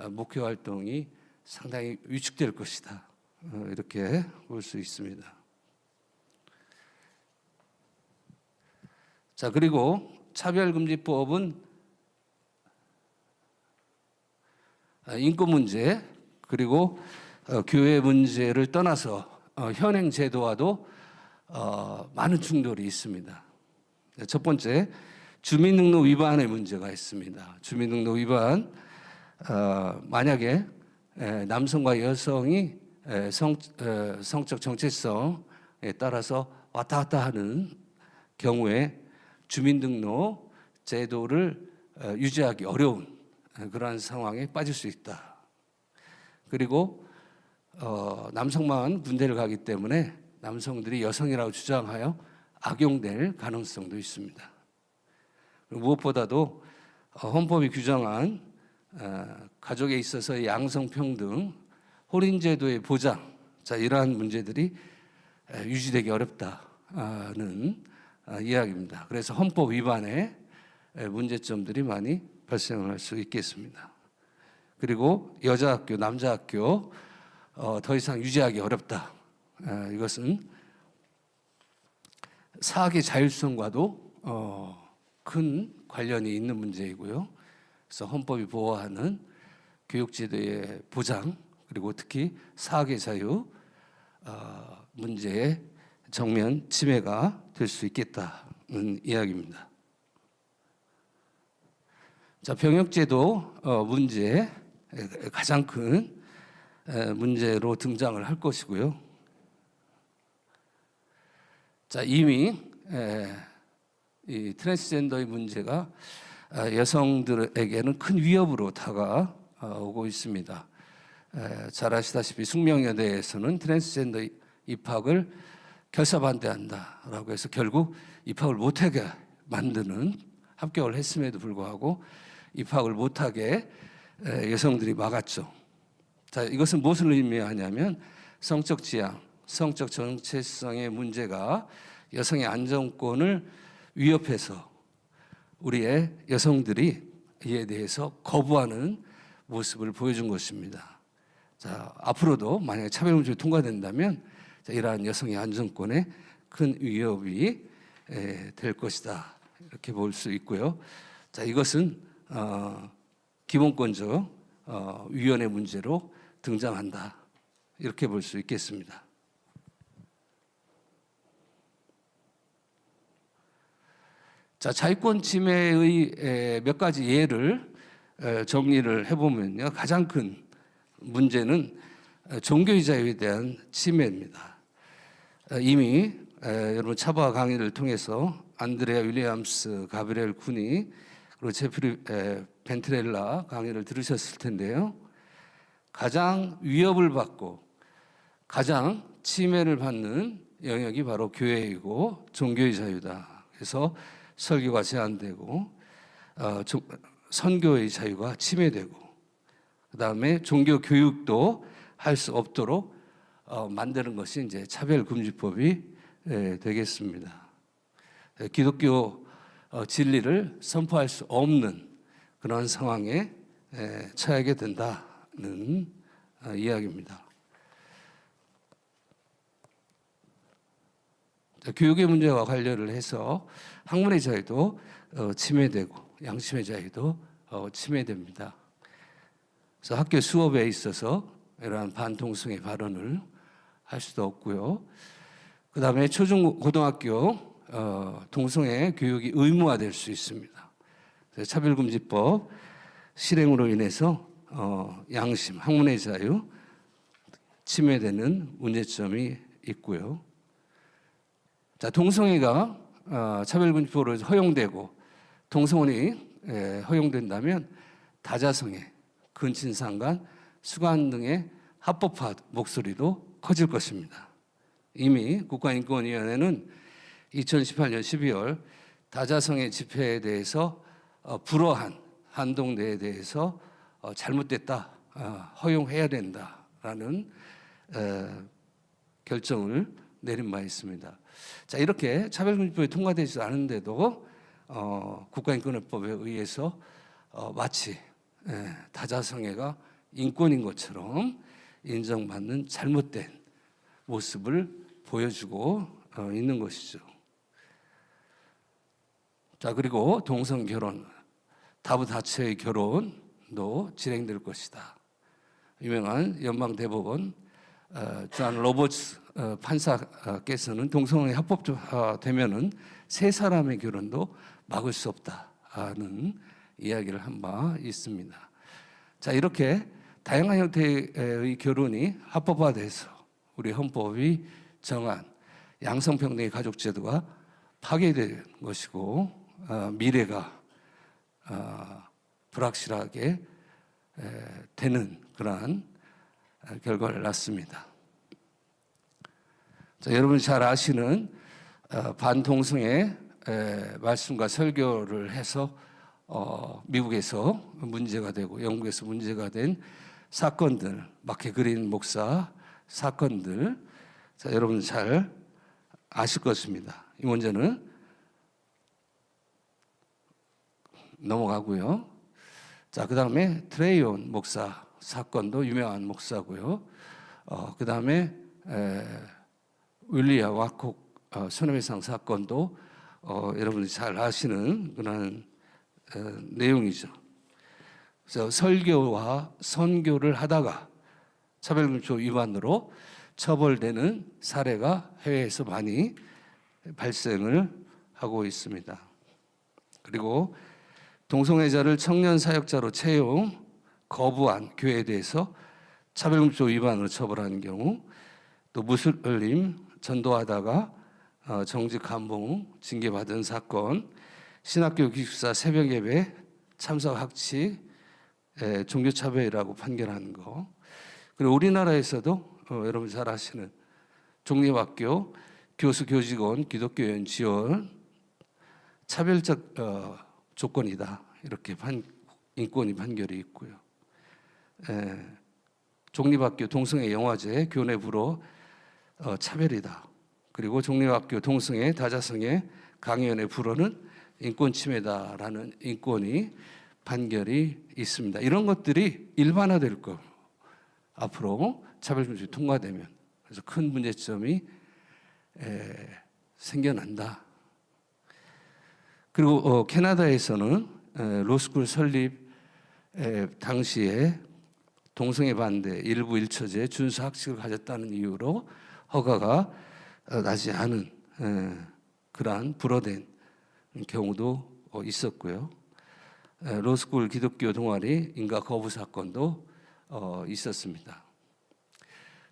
목회 활동이 상당히 위축될 것이다, 이렇게 볼 수 있습니다. 자, 그리고 차별금지법은 인권 문제, 그리고 교회 문제를 떠나서 현행 제도와도 많은 충돌이 있습니다. 첫 번째, 주민등록 위반의 문제가 있습니다. 주민등록 위반, 만약에 남성과 여성이 성적 정체성에 따라서 왔다 갔다 하는 경우에 주민등록 제도를 유지하기 어려운 그러한 상황에 빠질 수 있다. 그리고 남성만 군대를 가기 때문에 남성들이 여성이라고 주장하여 악용될 가능성도 있습니다. 무엇보다도 헌법이 규정한 가족에 있어서의 양성평등, 혼인제도의 보장, 자, 이러한 문제들이 유지되기 어렵다는 이야기입니다. 그래서 헌법 위반의 문제점들이 많이 발생할 수 있겠습니다. 그리고 여자 학교, 남자 학교 더 이상 유지하기 어렵다. 이것은 사학의 자율성과도 큰 관련이 있는 문제이고요. 그래서 헌법이 보호하는 교육제도의 보장, 그리고 특히 사학의 자유 문제의 정면 침해가 될 수 있겠다는 이야기입니다. 자, 병역제도 문제, 가장 큰 문제로 등장을 할 것이고요. 자, 이미 이 트랜스젠더의 문제가 여성들에게는 큰 위협으로 다가오고 있습니다. 잘 아시다시피 숙명여대에서는 트랜스젠더 입학을 결사반대한다라고 해서 결국 입학을 못하게 만드는, 합격을 했음에도 불구하고 입학을 못하게 여성들이 막았죠. 자, 이것은 무엇을 의미하냐면 성적 지향, 성적 정체성의 문제가 여성의 안정권을 위협해서 우리의 여성들이 이에 대해서 거부하는 모습을 보여준 것입니다. 자, 앞으로도 만약에 차별금지가 통과된다면 이러한 여성의 안정권에 큰 위협이 될 것이다, 이렇게 볼 수 있고요. 자, 이것은 기본권적 위헌의 문제로 등장한다, 이렇게 볼 수 있겠습니다. 자, 자유권 침해의 몇 가지 예를 정리를 해보면요, 가장 큰 문제는 종교의 자유에 대한 침해입니다. 이미 여러분 차바 강의를 통해서 안드레아 윌리엄스 가브리엘 군이 그리고 제프리 벤트렐라 강의를 들으셨을 텐데요. 가장 위협을 받고 가장 침해를 받는 영역이 바로 교회이고 종교의 자유다. 그래서 설교가 제한되고 선교의 자유가 침해되고 그다음에 종교 교육도 할 수 없도록 만드는 것이 이제 차별금지법이 되겠습니다. 기독교 진리를 선포할 수 없는 그런 상황에 처하게 된다는 이야기입니다. 교육의 문제와 관련을 해서 학문의 자유도 침해되고 양심의 자유도 침해됩니다. 그래서 학교 수업에 있어서 이러한 반동성의 발언을 할 수도 없고요. 그 다음에 초중 고등학교 동성애 교육이 의무화될 수 있습니다. 그래서 차별금지법 실행으로 인해서 양심, 학문의 자유 침해되는 문제점이 있고요. 자, 동성애가 차별금지법으로 허용되고 동성혼이 허용된다면 다자성애, 근친상간, 수간 등의 합법화 목소리도 커질 것입니다. 이미 국가인권위원회는 2018년 12월 다자성애 집회에 대해서 불허한 한동대에 대해서 잘못됐다, 허용해야 된다라는 결정을 내린 바 있습니다. 자, 이렇게 차별금지법이 통과되지 않은데도 국가인권법에 의해서 마치 다자성애가 인권인 것처럼 인정받는 잘못된 모습을 보여주고 있는 것이죠. 자, 그리고 동성 결혼, 다부다처의 결혼도 진행될 것이다. 유명한 연방대법원 존 로버츠 판사께서는 동성애 합법화되면은 세 사람의 결혼도 막을 수 없다는 이야기를 한 바 있습니다. 자, 이렇게 다양한 형태의 결혼이 합법화돼서 우리 헌법이 정한 양성평등의 가족제도가 파괴된 것이고 미래가 불확실하게 되는 그러한 결과를 낳습니다. 자, 여러분이 잘 아시는 반동성애 말씀과 설교를 해서 미국에서 문제가 되고 영국에서 문제가 된 사건들, 마켓 그린 목사 사건들, 자, 여러분 잘 아실 것입니다. 이 문제는 넘어가고요. 자, 그 다음에 트레이온 목사 사건도 유명한 목사고요. 그 다음에 윌리아 와콕 손해배상 사건도 여러분이 잘 아시는 그런 내용이죠. 그래서 설교와 선교를 하다가 차별금지법 위반으로 처벌되는 사례가 해외에서 많이 발생을 하고 있습니다. 그리고 동성애자를 청년 사역자로 채용 거부한 교회에 대해서 차별금지법 위반으로 처벌하는 경우, 또 무슬림 전도하다가 정직 감봉 징계받은 사건, 신학교 기숙사 새벽 예배 참석 학칙 종교차별이라고 판결하는 거, 그리고 우리나라에서도 여러분 잘 아시는 종립학교 교수 교직원 기독교인 지원 차별적 조건이다, 이렇게 인권위 판결이 있고요. 종립학교 동성애 영화제 교내 불허 차별이다. 그리고 종립학교 동성애 다자성애 강의원회 불허는 인권 침해다라는 인권위 판결이 있습니다. 이런 것들이 일반화될 거. 앞으로 차별금지 통과되면, 그래서 큰 문제점이 생겨난다. 그리고 캐나다에서는 로스쿨 설립 당시에 동성애 반대 일부 일처제 준수 학칙을 가졌다는 이유로 허가가 나지 않은 그러한 불허된 경우도 있었고요. 로스쿨 기독교 동아리 인가 거부 사건도 있었습니다.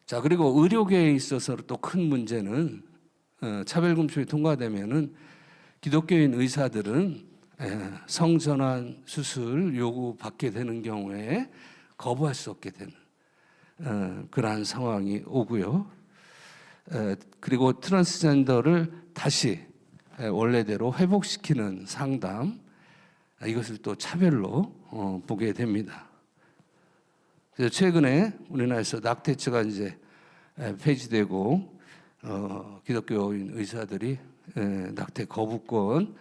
자, 그리고 의료계에 있어서 또 큰 문제는 차별금지법이 통과되면은 기독교인 의사들은 성전환 수술 요구받게 되는 경우에 거부할 수 없게 되는 그러한 상황이 오고요. 그리고 트랜스젠더를 다시 원래대로 회복시키는 상담, 이것을 또 차별로 보게 됩니다. 그래서 최근에 우리나라에서 낙태죄가 이제 폐지되고 기독교인 의사들이 낙태 거부권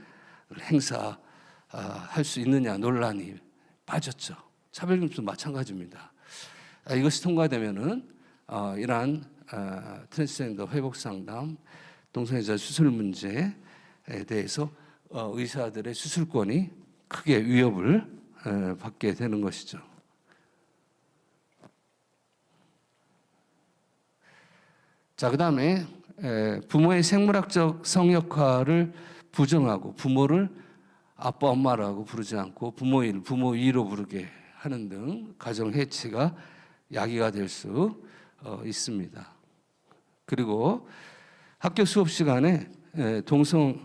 행사할 수 있느냐 논란이 빠졌죠. 차별금지도 마찬가지입니다. 이것이 통과되면은 이러한 트랜스젠더 회복 상담, 동성애자 수술 문제에 대해서 의사들의 수술권이 크게 위협을 받게 되는 것이죠. 자, 그다음에 부모의 생물학적 성역할을 부정하고 부모를 아빠 엄마라고 부르지 않고 부모일, 부모위로 부르게 하는 등 가정 해치가 야기가 될 수 있습니다. 그리고 학교 수업 시간에 동성에게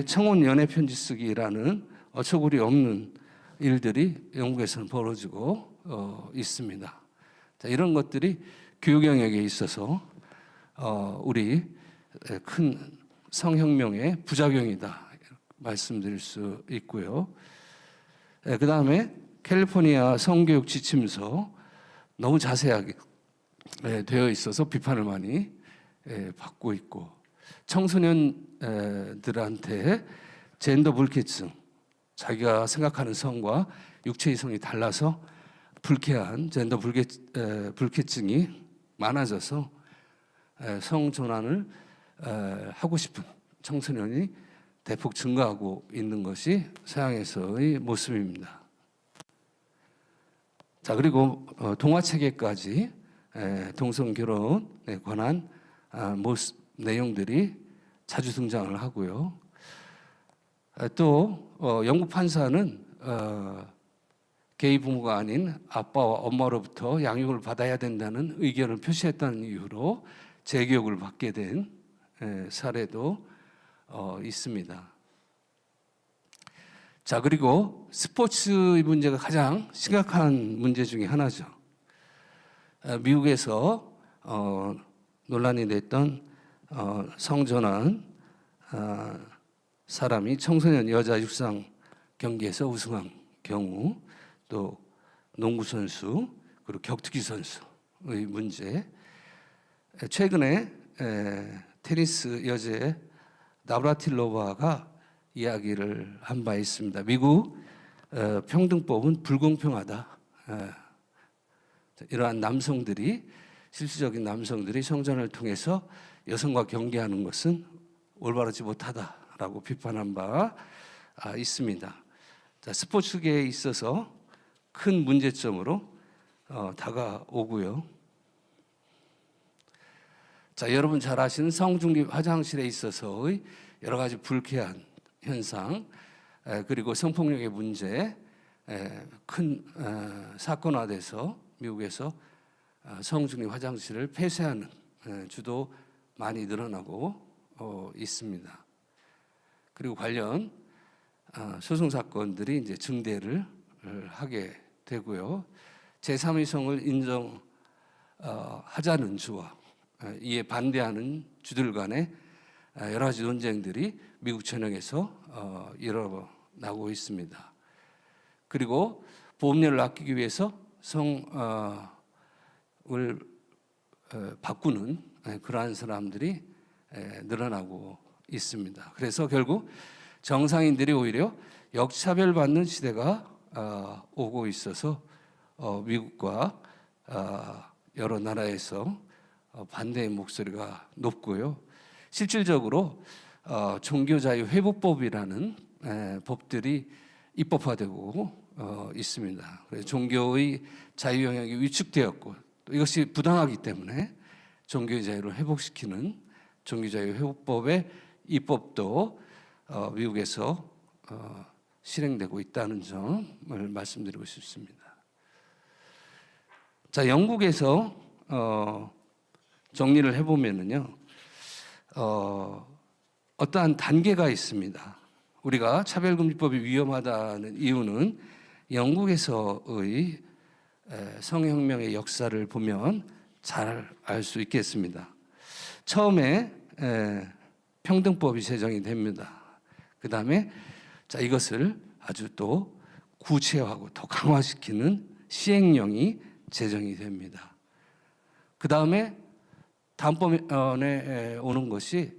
청혼 연애 편지 쓰기라는 어처구니 없는 일들이 영국에서는 벌어지고 있습니다. 자, 이런 것들이 교육 영역에 있어서 우리 큰 성혁명의 부작용이다 말씀드릴 수 있고요. 그 다음에 캘리포니아 성교육 지침서 너무 자세하게 되어 있어서 비판을 많이 받고 있고, 청소년들한테 젠더 불쾌증, 자기가 생각하는 성과 육체의 성이 달라서 불쾌한 젠더 불쾌증이 많아져서 성전환을 하고 싶은 청소년이 대폭 증가하고 있는 것이 서양에서의 모습입니다. 자, 그리고 동화체계까지 동성 결혼에 관한 내용들이 자주 등장을 하고요. 또 영국 판사는 게이 부모가 아닌 아빠와 엄마로부터 양육을 받아야 된다는 의견을 표시했다는 이유로 재교육을 받게 된 사례도 있습니다. 자, 그리고 스포츠의 문제가 가장 심각한 문제 중에 하나죠. 미국에서 논란이 됐던 성전환 사람이 청소년 여자 육상 경기에서 우승한 경우, 또 농구 선수 그리고 격투기 선수의 문제, 최근에 테니스 여제 나브라틸로바가 이야기를 한 바 있습니다. 미국 평등법은 불공평하다. 이러한 남성들이, 실질적인 남성들이 성전을 통해서 여성과 경계하는 것은 올바르지 못하다라고 비판한 바 있습니다. 자, 스포츠계에 있어서 큰 문제점으로 다가오고요. 자, 여러분 잘 아시는 성중립 화장실에 있어서의 여러 가지 불쾌한 현상, 그리고 성폭력의 문제, 큰 사건화돼서 미국에서 성중립 화장실을 폐쇄하는 주도 많이 늘어나고 있습니다. 그리고 관련 소송 사건들이 이제 증대를 하게 되고요. 제3의 성을 인정하자는 주와 이에 반대하는 주들 간의 여러 가지 논쟁들이 미국 전역에서 일어나고 있습니다. 그리고 보험료를 아끼기 위해서 성을 바꾸는 그러한 사람들이 늘어나고 있습니다. 그래서 결국 정상인들이 오히려 역차별받는 시대가 오고 있어서 미국과 여러 나라에서 반대의 목소리가 높고요. 실질적으로 종교자유회복법이라는 법들이 입법화되고 있습니다. 그래서 종교의 자유 영역이 위축되었고, 또 이것이 부당하기 때문에 종교의 자유를 회복시키는 종교자유회복법의 입법도 미국에서 실행되고 있다는 점을 말씀드리고 싶습니다. 자, 영국에서 정리를 해보면은요, 어떠한 단계가 있습니다. 우리가 차별금지법이 위험하다는 이유는 영국에서의 성혁명의 역사를 보면 잘 알 수 있겠습니다. 처음에 평등법이 제정이 됩니다. 그 다음에 자, 이것을 아주 또 구체화하고 더 강화시키는 시행령이 제정이 됩니다. 그 다음에 다음번에 오는 것이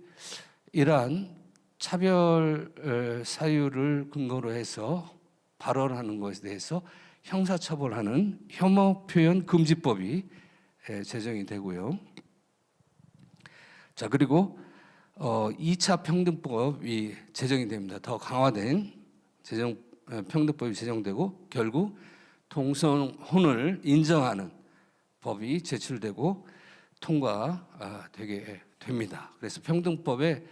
이러한 차별 사유를 근거로 해서 발언하는 것에 대해서 형사처벌하는 혐오 표현 금지법이 제정이 되고요. 자, 그리고 2차 평등법이 제정이 됩니다. 더 강화된 평등법이 제정되고 결국 동성혼을 인정하는 법이 제출되고 통과되게 됩니다. 그래서 평등법의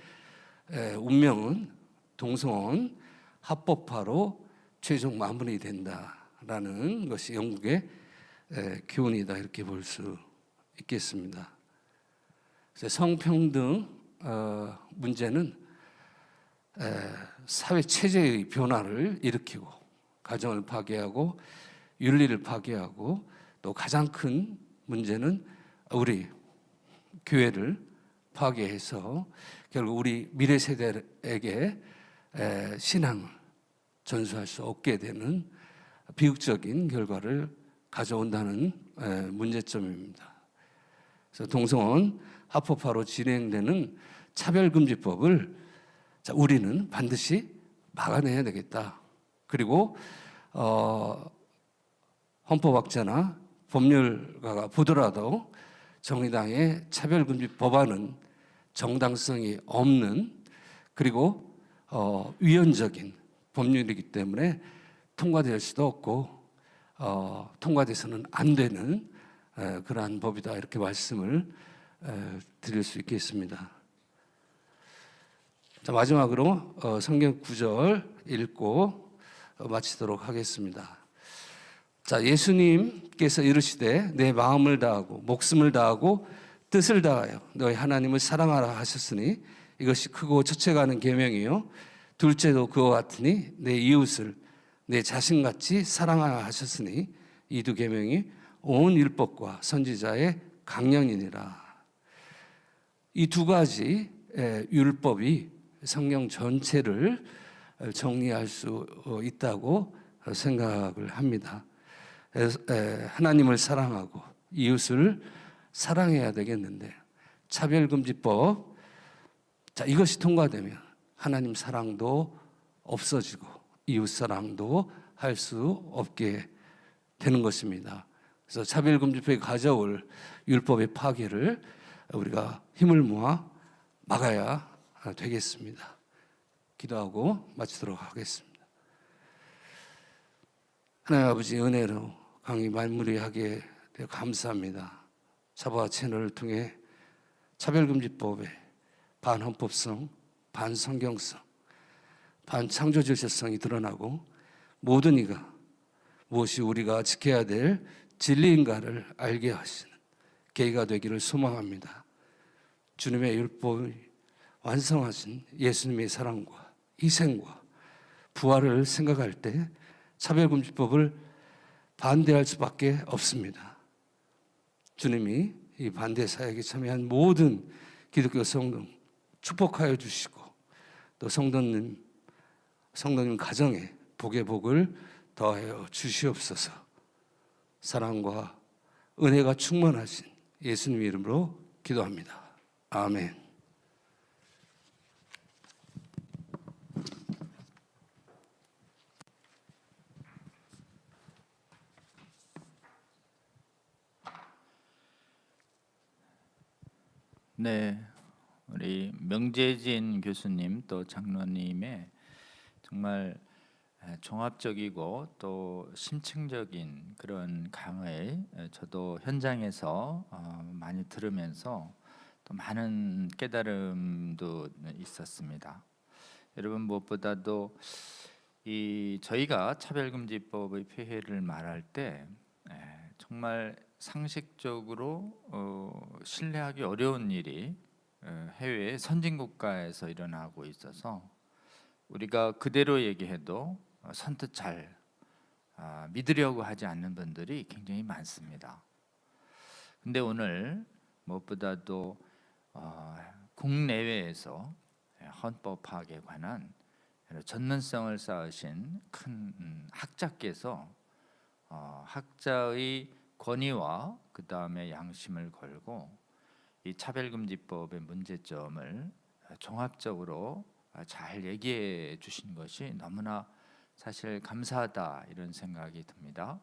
운명은 동성혼 합법화로 최종 마무리된다라는 것이 영국의 교훈이다, 이렇게 볼 수 있겠습니다. 성평등 문제는 사회 체제의 변화를 일으키고 가정을 파괴하고 윤리를 파괴하고 또 가장 큰 문제는 우리 교회를 파괴해서 결국 우리 미래 세대에게 신앙을 전수할 수 없게 되는 비극적인 결과를 가져온다는 문제점입니다. 그래서 동성혼 합법화로 진행되는 차별금지법을 우리는 반드시 막아내야 되겠다. 그리고 헌법학자나 법률가가 보더라도 정의당의 차별금지 법안은 정당성이 없는 그리고 위헌적인 법률이기 때문에 통과될 수도 없고 통과돼서는 안 되는 그러한 법이다, 이렇게 말씀을 드릴 수 있겠습니다. 자, 마지막으로 성경 구절 읽고 마치도록 하겠습니다. 자, 예수님께서 이르시되 내 마음을 다하고 목숨을 다하고 뜻을 다하여 너희 하나님을 사랑하라 하셨으니 이것이 크고 첫째 가는 계명이요 둘째도 그와 같으니 내 이웃을 내 자신같이 사랑하라 하셨으니 이 두 계명이 온 율법과 선지자의 강령이니라. 이 두 가지 율법이 성경 전체를 정리할 수 있다고 생각을 합니다. 하나님을 사랑하고 이웃을 사랑해야 되겠는데 차별금지법, 자, 이것이 통과되면 하나님 사랑도 없어지고 이웃 사랑도 할 수 없게 되는 것입니다. 그래서 차별금지법이 가져올 율법의 파괴를 우리가 힘을 모아 막아야 되겠습니다. 기도하고 마치도록 하겠습니다. 하나님 아버지, 은혜로 강의 말무리하게 되어 감사합니다. 사바 채널을 통해 차별금지법의 반헌법성, 반성경성, 반창조질서성이 드러나고 모든 이가 무엇이 우리가 지켜야 될 진리인가를 알게 하시는 계기가 되기를 소망합니다. 주님의 율법을 완성하신 예수님의 사랑과 희생과 부활을 생각할 때 차별금지법을 반대할 수밖에 없습니다. 주님이 이 반대 사역에 참여한 모든 기독교 성도 축복하여 주시고 또 성도님 가정에 복의 복을 더하여 주시옵소서. 사랑과 은혜가 충만하신 예수님 이름으로 기도합니다. 아멘. 네, 우리 명재진 교수님 또 장로님의 정말 종합적이고 또 심층적인 그런 강의, 저도 현장에서 많이 들으면서 또 많은 깨달음도 있었습니다. 여러분 무엇보다도 이 저희가 차별금지법의 폐해를 말할 때 정말 상식적으로 신뢰하기 어려운 일이 해외 선진국가에서 일어나고 있어서 우리가 그대로 얘기해도 선뜻 잘 믿으려고 하지 않는 분들이 굉장히 많습니다. 근데 오늘 무엇보다도 국내외에서 헌법 파악에 관한 전문성을 쌓으신 큰 학자께서 학자의 권위와 그 다음에 양심을 걸고 이 차별금지법의 문제점을 종합적으로 잘 얘기해 주신 것이 너무나 사실 감사하다 이런 생각이 듭니다.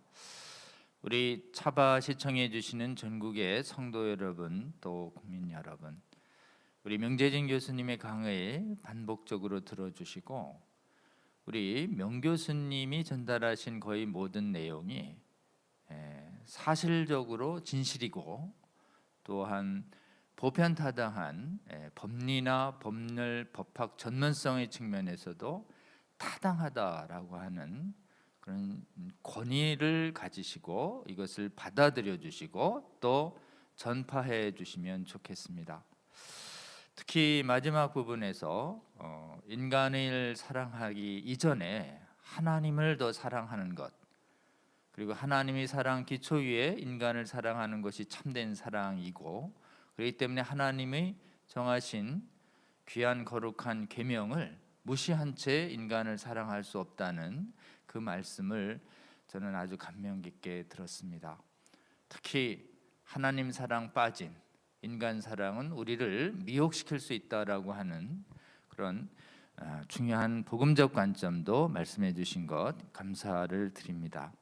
우리 차바 시청해 주시는 전국의 성도 여러분 또 국민 여러분, 우리 명재진 교수님의 강의 반복적으로 들어주시고 우리 명 교수님이 전달하신 거의 모든 내용이 사실적으로 진실이고 또한 보편타당한 법리나 법률 법학 전문성의 측면에서도 타당하다라고 하는 그런 권위를 가지시고 이것을 받아들여 주시고 또 전파해 주시면 좋겠습니다. 특히 마지막 부분에서 인간을 사랑하기 이전에 하나님을 더 사랑하는 것, 그리고 하나님이 사랑 기초 위에 인간을 사랑하는 것이 참된 사랑이고, 그렇기 때문에 하나님의 정하신 귀한 거룩한 계명을 무시한 채 인간을 사랑할 수 없다는 그 말씀을 저는 아주 감명 깊게 들었습니다. 특히 하나님 사랑 빠진 인간 사랑은 우리를 미혹시킬 수 있다라고 하는 그런 중요한 복음적 관점도 말씀해 주신 것 감사를 드립니다.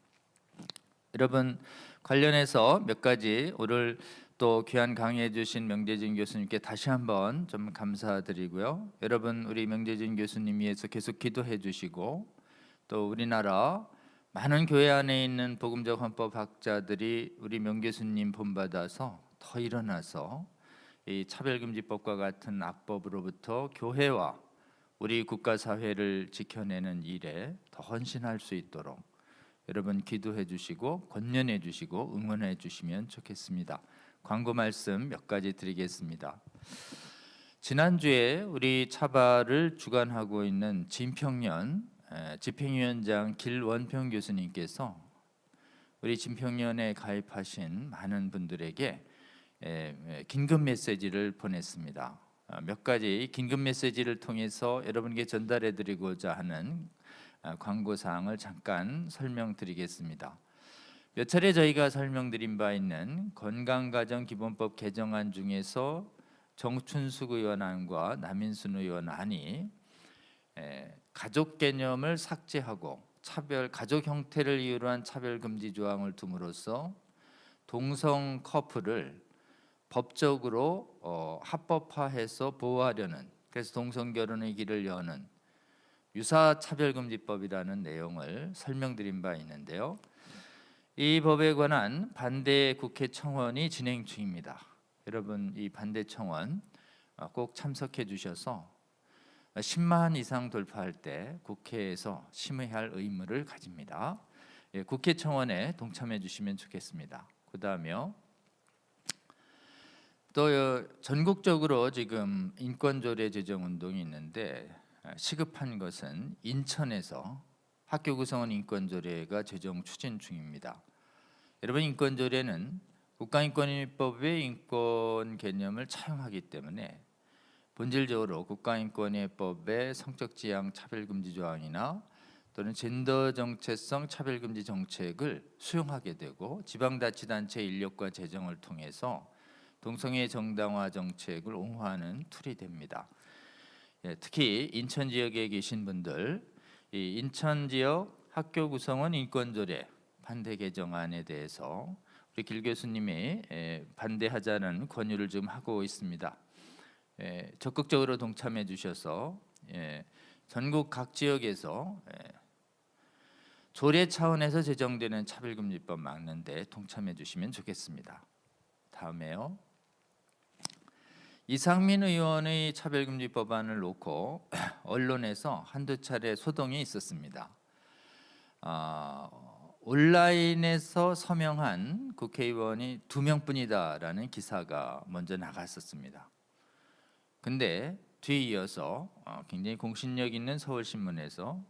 여러분, 관련해서 몇 가지 오늘 또 귀한 강의해 주신 명재진 교수님께 다시 한번 좀 감사드리고요. 여러분, 우리 명재진 교수님 위해서 계속 기도해 주시고 또 우리나라 많은 교회 안에 있는 복음적 헌법 학자들이 우리 명 교수님 본받아서 더 일어나서 이 차별금지법과 같은 악법으로부터 교회와 우리 국가 사회를 지켜내는 일에 더 헌신할 수 있도록 여러분 기도해 주시고 권면해 주시고 응원해 주시면 좋겠습니다. 광고 말씀 몇 가지 드리겠습니다. 지난주에 우리 차바를 주관하고 있는 진평년 집행위원장 길원평 교수님께서 우리 진평년에 가입하신 많은 분들에게 긴급 메시지를 보냈습니다. 몇 가지 긴급 메시지를 통해서 여러분께 전달해 드리고자 하는 광고 사항을 잠깐 설명드리겠습니다. 몇 차례 저희가 설명드린 바 있는 건강가정기본법 개정안 중에서 정춘숙 의원안과 남인순 의원안이 가족 개념을 삭제하고 가족 형태를 이유로 한 차별금지 조항을 둠으로써 동성 커플을 법적으로 합법화해서 보호하려는, 그래서 동성결혼의 길을 여는 유사차별금지법이라는 내용을 설명드린 바 있는데요. 이 법에 관한 반대 국회 청원이 진행 중입니다. 여러분, 이 반대 청원 꼭 참석해 주셔서 10만 이상 돌파할 때 국회에서 심의할 의무를 가집니다. 국회 청원에 동참해 주시면 좋겠습니다. 그 다음에요. 또 전국적으로 지금 인권조례 제정 운동이 있는데 시급한 것은 인천에서 학교 구성원 인권조례가 제정 추진 중입니다. 여러분, 인권조례는 국가인권위법의 인권 개념을 차용하기 때문에 본질적으로 국가인권위법의 성적지향 차별금지 조항이나 또는 젠더 정체성 차별금지 정책을 수용하게 되고 지방자치단체 인력과 재정을 통해서 동성애 정당화 정책을 옹호하는 툴이 됩니다. 특히 인천 지역에 계신 분들, 이 인천 지역 학교 구성원 인권조례 반대 개정안에 대해서 우리 길 교수님이 반대하자는 권유를 좀 하고 있습니다. 적극적으로 동참해 주셔서 전국 각 지역에서 조례 차원에서 제정되는 차별금지법 막는 데 동참해 주시면 좋겠습니다. 다음에요. 이상민 의원의 차별금지 법안을 놓고 언론에서 한두 차례 소동이 있었습니다. 온라인에서 서명한 국회의원이 2명뿐이다라는 기사가 먼저 나갔었습니다. 근데 뒤이어서 굉장히 공신력 있는 서울신문에서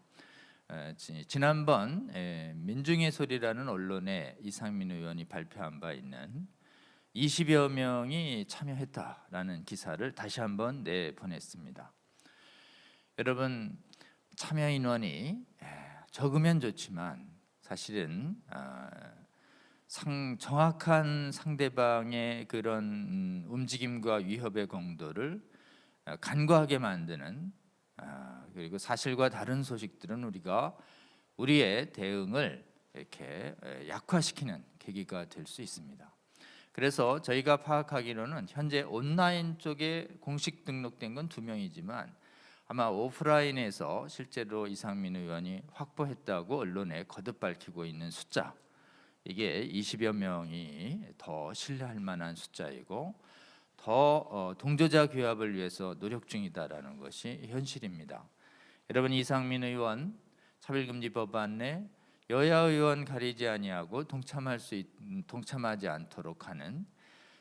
지난번 민중의 소리라는 언론에 이상민 의원이 발표한 바 있는 20여 명이 참여했다라는 기사를 다시 한번 내보냈습니다. 여러분, 참여 인원이 적으면 좋지만 사실은 정확한 상대방의 그런 움직임과 위협의 강도를 간과하게 만드는 그리고 사실과 다른 소식들은 우리의 대응을 이렇게 약화시키는 계기가 될 수 있습니다. 그래서 저희가 파악하기로는 현재 온라인 쪽에 공식 등록된 건 2명이지만 아마 오프라인에서 실제로 이상민 의원이 확보했다고 언론에 거듭 밝히고 있는 숫자, 이게 20여 명이 더 신뢰할 만한 숫자이고 더 동조자 규합을 위해서 노력 중이다라는 것이 현실입니다. 여러분, 이상민 의원 차별금지 법안에 여야 의원 가리지 아니하고 동참하지 않도록 하는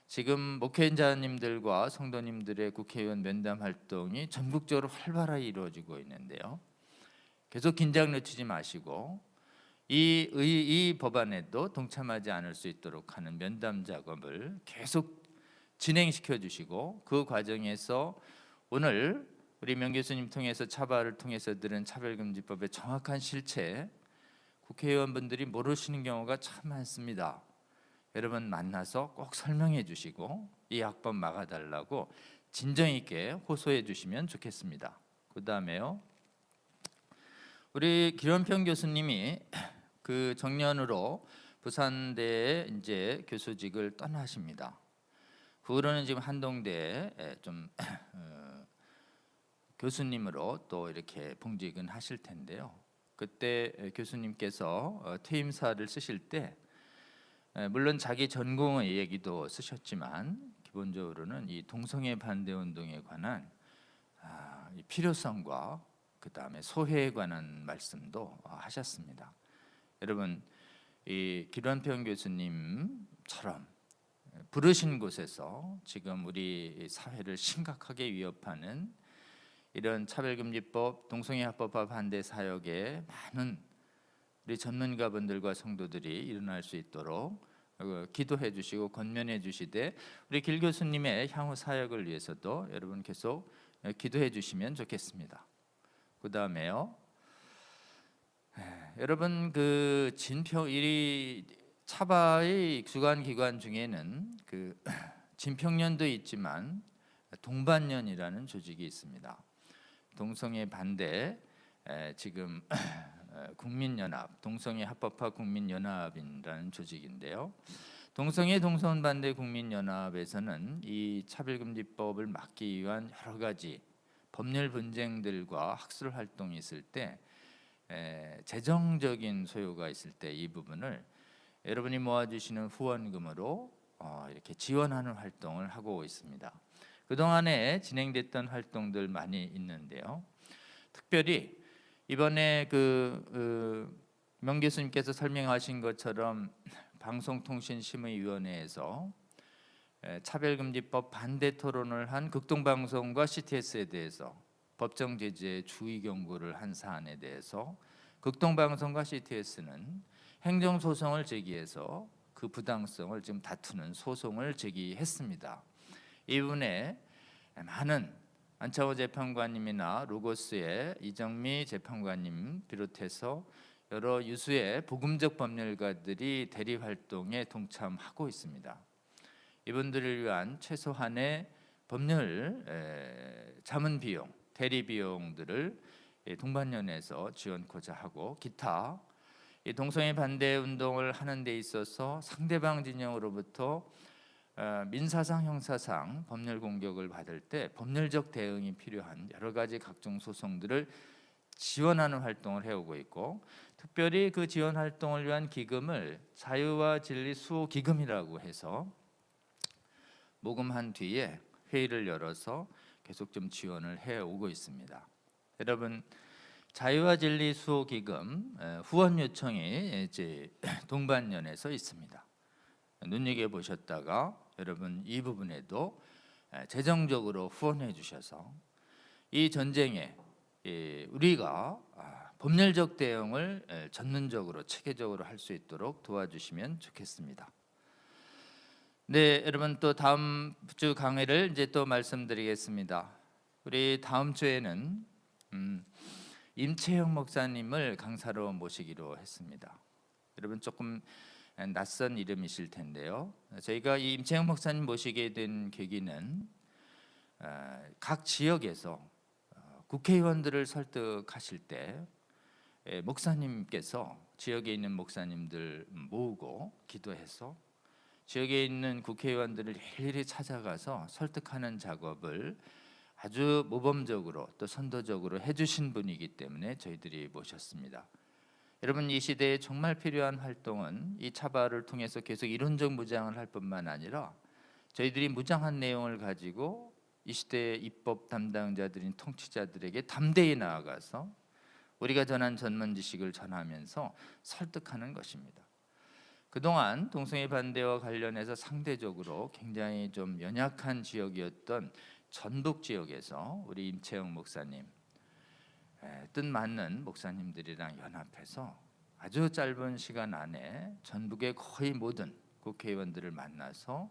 지금 목회자님들과 성도님들의 국회의원 면담 활동이 전국적으로 활발하게 이루어지고 있는데요. 계속 긴장 늦추지 마시고 이 법안에도 동참하지 않을 수 있도록 하는 면담 작업을 계속 진행시켜 주시고 그 과정에서 오늘 우리 명 교수님 통해서 차발을 통해서 들은 차별금지법의 정확한 실체 국회의원분들이 모르시는 경우가 참 많습니다. 여러분 만나서 꼭 설명해 주시고 이 악법 막아달라고 진정 있게 호소해 주시면 좋겠습니다. 그 다음에요, 우리 기론평 교수님이 그 정년으로 부산대에 이제 교수직을 떠나십니다. 그 후로는 지금 한동대에 좀 교수님으로 또 이렇게 봉직은 하실 텐데요. 그때 교수님께서 퇴임사를 쓰실 때 물론 자기 전공의 얘기도 쓰셨지만 기본적으로는 이 동성애 반대 운동에 관한 이 필요성과 그 다음에 소회에 관한 말씀도 하셨습니다. 여러분, 이 기론평 교수님처럼 부르신 곳에서 지금 우리 사회를 심각하게 위협하는 이런 차별금지법, 동성애 합법화 반대 사역에 많은 우리 전문가분들과 성도들이 일어날 수 있도록 기도해 주시고 권면해 주시되 우리 길 교수님의 향후 사역을 위해서도 여러분 계속 기도해 주시면 좋겠습니다. 그 다음에요, 여러분 그 이 차바의 주관 기관 중에는 그 진평련도 있지만 동반련이라는 조직이 있습니다. 동성애 반대 지금 국민연합, 동성애 합법화 국민연합이라는 조직인데요. 동성애 동성 반대 국민연합에서는 이 차별금지법을 막기 위한 여러 가지 법률 분쟁들과 학술 활동이 있을 때 재정적인 소요가 있을 때 이 부분을 여러분이 모아주시는 후원금으로 이렇게 지원하는 활동을 하고 있습니다. 그동안에 진행됐던 활동들 많이 있는데요. 특별히 이번에 명 교수님께서 설명하신 것처럼 방송통신심의위원회에서 차별금지법 반대 토론을 한 극동방송과 CTS에 대해서 법정 제재 주의 경고를 한 사안에 대해서 극동방송과 CTS는 행정소송을 제기해서 그 부당성을 지금 다투는 소송을 제기했습니다. 이 부분에 많은 안차호 재판관님이나 로고스의 이정미 재판관님 비롯해서 여러 유수의 복음적 법률가들이 대리 활동에 동참하고 있습니다. 이분들을 위한 최소한의 법률 자문 비용, 대리 비용들을 동반연에서 지원코자 하고 기타 이 동성애 반대 운동을 하는 데 있어서 상대방 진영으로부터 민사상, 형사상 법률 공격을 받을 때 법률적 대응이 필요한 여러 가지 각종 소송들을 지원하는 활동을 해오고 있고, 특별히 그 지원 활동을 위한 기금을 자유와 진리 수호 기금이라고 해서 모금한 뒤에 회의를 열어서 계속 좀 지원을 해 오고 있습니다. 여러분, 자유와 진리 수호 기금 후원 요청이 이제 동반연에서 있습니다. 눈여겨 보셨다가 여러분 이 부분에도 재정적으로 후원해 주셔서 이 전쟁에 우리가 법률적 대응을 전문적으로 체계적으로 할 수 있도록 도와주시면 좋겠습니다. 네, 여러분 또 다음 주 강의를 이제 또 말씀드리겠습니다. 우리 다음 주에는 임채영 목사님을 강사로 모시기로 했습니다. 여러분 조금 낯선 이름이실 텐데요. 저희가 이 임채영 목사님 모시게 된 계기는 각 지역에서 국회의원들을 설득하실 때 목사님께서 지역에 있는 목사님들 모으고 기도해서 지역에 있는 국회의원들을 일일이 찾아가서 설득하는 작업을 아주 모범적으로 또 선도적으로 해주신 분이기 때문에 저희들이 모셨습니다. 여러분, 이 시대에 정말 필요한 활동은 이 차바를 통해서 계속 이론적 무장을 할 뿐만 아니라 저희들이 무장한 내용을 가지고 이 시대의 입법 담당자들인 통치자들에게 담대히 나아가서 우리가 전한 전문 지식을 전하면서 설득하는 것입니다. 그동안 동성애 반대와 관련해서 상대적으로 굉장히 좀 연약한 지역이었던 전북 지역에서 우리 임채영 목사님, 뜻맞는 목사님들이랑 연합해서 아주 짧은 시간 안에 전북의 거의 모든 국회의원들을 만나서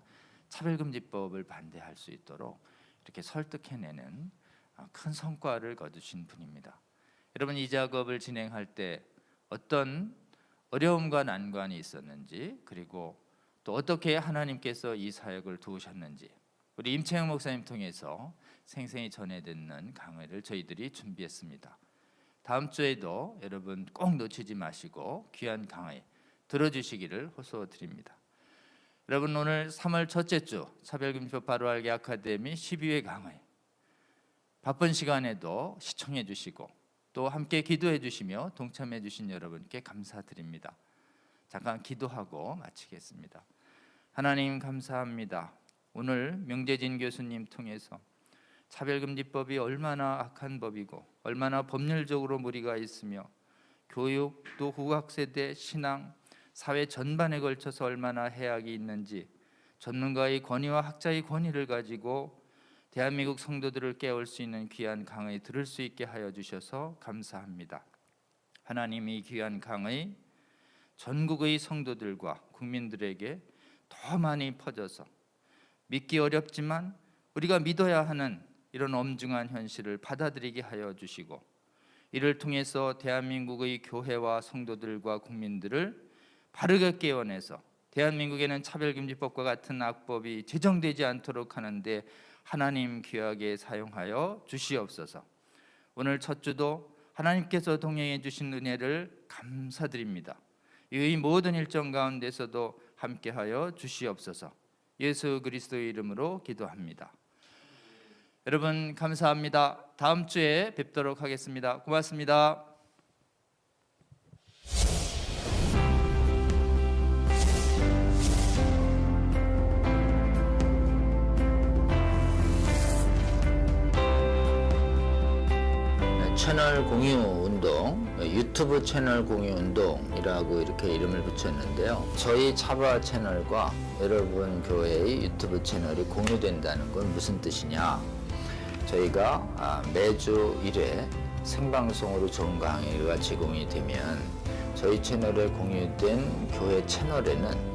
차별금지법을 반대할 수 있도록 이렇게 설득해내는 큰 성과를 거두신 분입니다. 여러분, 이 작업을 진행할 때 어떤 어려움과 난관이 있었는지, 그리고 또 어떻게 하나님께서 이 사역을 도우셨는지 우리 임채영 목사님 통해서 생생히 전해 듣는 강의를 저희들이 준비했습니다. 다음 주에도 여러분 꼭 놓치지 마시고 귀한 강의 들어주시기를 호소드립니다. 여러분, 오늘 3월 첫째 주 차별금지법 바로 알기 아카데미 12회 강의 바쁜 시간에도 시청해 주시고 또 함께 기도해 주시며 동참해 주신 여러분께 감사드립니다. 잠깐 기도하고 마치겠습니다. 하나님 감사합니다. 오늘 명재진 교수님 통해서 차별금지법이 얼마나 악한 법이고 얼마나 법률적으로 무리가 있으며 교육 또 국학세대 신앙 사회 전반에 걸쳐서 얼마나 해악이 있는지 전문가의 권위와 학자의 권위를 가지고 대한민국 성도들을 깨울 수 있는 귀한 강의 들을 수 있게 하여 주셔서 감사합니다. 하나님, 이 귀한 강의 전국의 성도들과 국민들에게 더 많이 퍼져서 믿기 어렵지만 우리가 믿어야 하는 이런 엄중한 현실을 받아들이게 하여 주시고 이를 통해서 대한민국의 교회와 성도들과 국민들을 바르게 깨워내서 대한민국에는 차별금지법과 같은 악법이 제정되지 않도록 하는데 하나님 귀하게 사용하여 주시옵소서. 오늘 첫 주도 하나님께서 동행해 주신 은혜를 감사드립니다. 이 모든 일정 가운데서도 함께하여 주시옵소서. 예수 그리스도의 이름으로 기도합니다. 여러분 감사합니다. 다음 주에 뵙도록 하겠습니다. 고맙습니다. 채널 공유 운동, 유튜브 채널 공유 운동이라고 이렇게 이름을 붙였는데요. 저희 차바 채널과 여러분 교회의 유튜브 채널이 공유된다는 건 무슨 뜻이냐? 저희가 매주 1회 생방송으로 좋은 강의가 제공이 되면 저희 채널에 공유된 교회 채널에는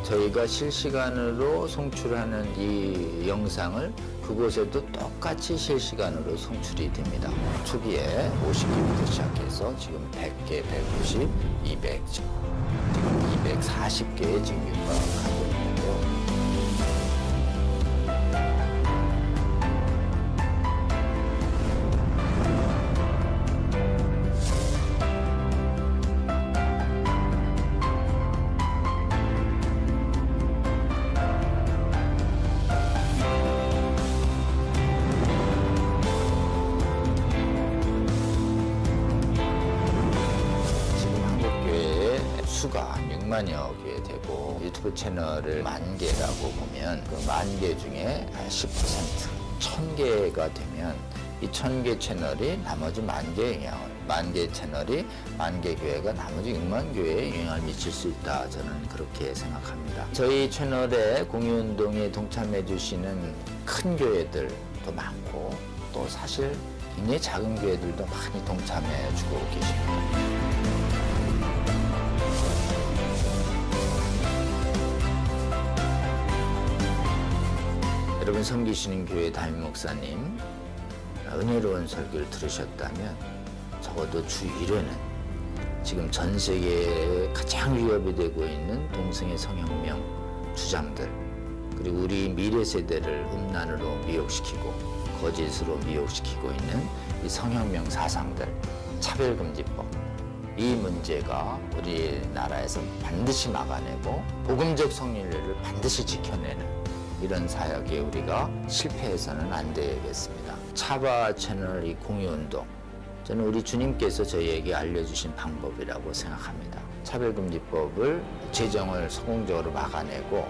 저희가 실시간으로 송출하는 이 영상을 그곳에도 똑같이 실시간으로 송출이 됩니다. 초기에 50개부터 시작해서 지금 100개, 150, 200, 지금 240개의 지금 육박하고 있는데요. 수가 100만여 개 되고 유튜브 채널을 10,000개라고 보면 그 10,000개 중에 10% 1,000개가 되면 이 1,000개 채널이 나머지 10,000개에 영향을 10,000개 채널이 10,000개 교회가 나머지 6만 교회에 영향을 미칠 수 있다. 저는 그렇게 생각합니다. 저희 채널에 공유운동에 동참해 주시는 큰 교회들도 많고 또 사실 굉장히 작은 교회들도 많이 동참해 주고 계십니다. 여러분 섬기시는 교회 담임 목사님 은혜로운 설교를 들으셨다면 적어도 주 1회는 지금 전 세계에 가장 위협이 되고 있는 동성애 성혁명 주장들 그리고 우리 미래 세대를 음란으로 미혹시키고 거짓으로 미혹시키고 있는 이 성혁명 사상들 차별금지법 이 문제가 우리나라에서 반드시 막아내고 복음적 성린례를 반드시 지켜내는 이런 사역에 우리가 실패해서는 안 되겠습니다. 차바 채널 이 공유운동 저는 우리 주님께서 저희에게 알려주신 방법이라고 생각합니다. 차별금지법을 제정을 성공적으로 막아내고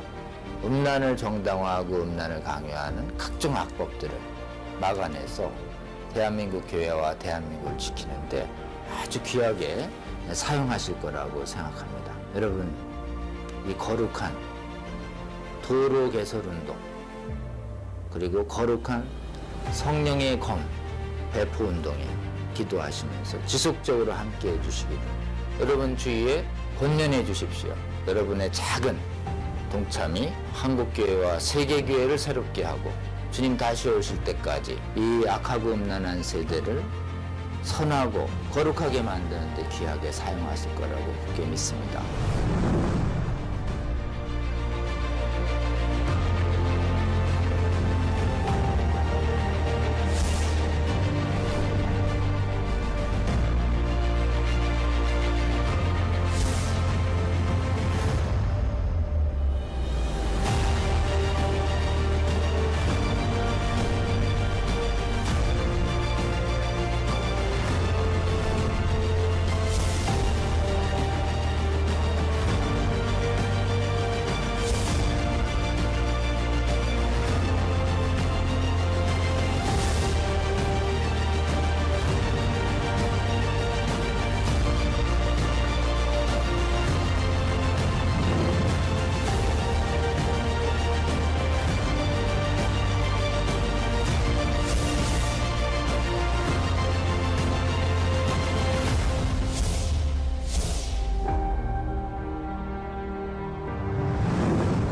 음란을 정당화하고 음란을 강요하는 각종 악법들을 막아내서 대한민국 교회와 대한민국을 지키는데 아주 귀하게 사용하실 거라고 생각합니다. 여러분 이 거룩한 도로 개설운동 그리고 거룩한 성령의 검 배포운동에 기도하시면서 지속적으로 함께해 주시기를 여러분 주위에 권면해 주십시오. 여러분의 작은 동참이 한국교회와 세계교회를 새롭게 하고 주님 다시 오실 때까지 이 악하고 음란한 세대를 선하고 거룩하게 만드는 데 귀하게 사용하실 거라고 굳게 믿습니다.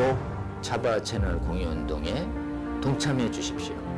꼭 차바 채널 공유운동에 동참해 주십시오.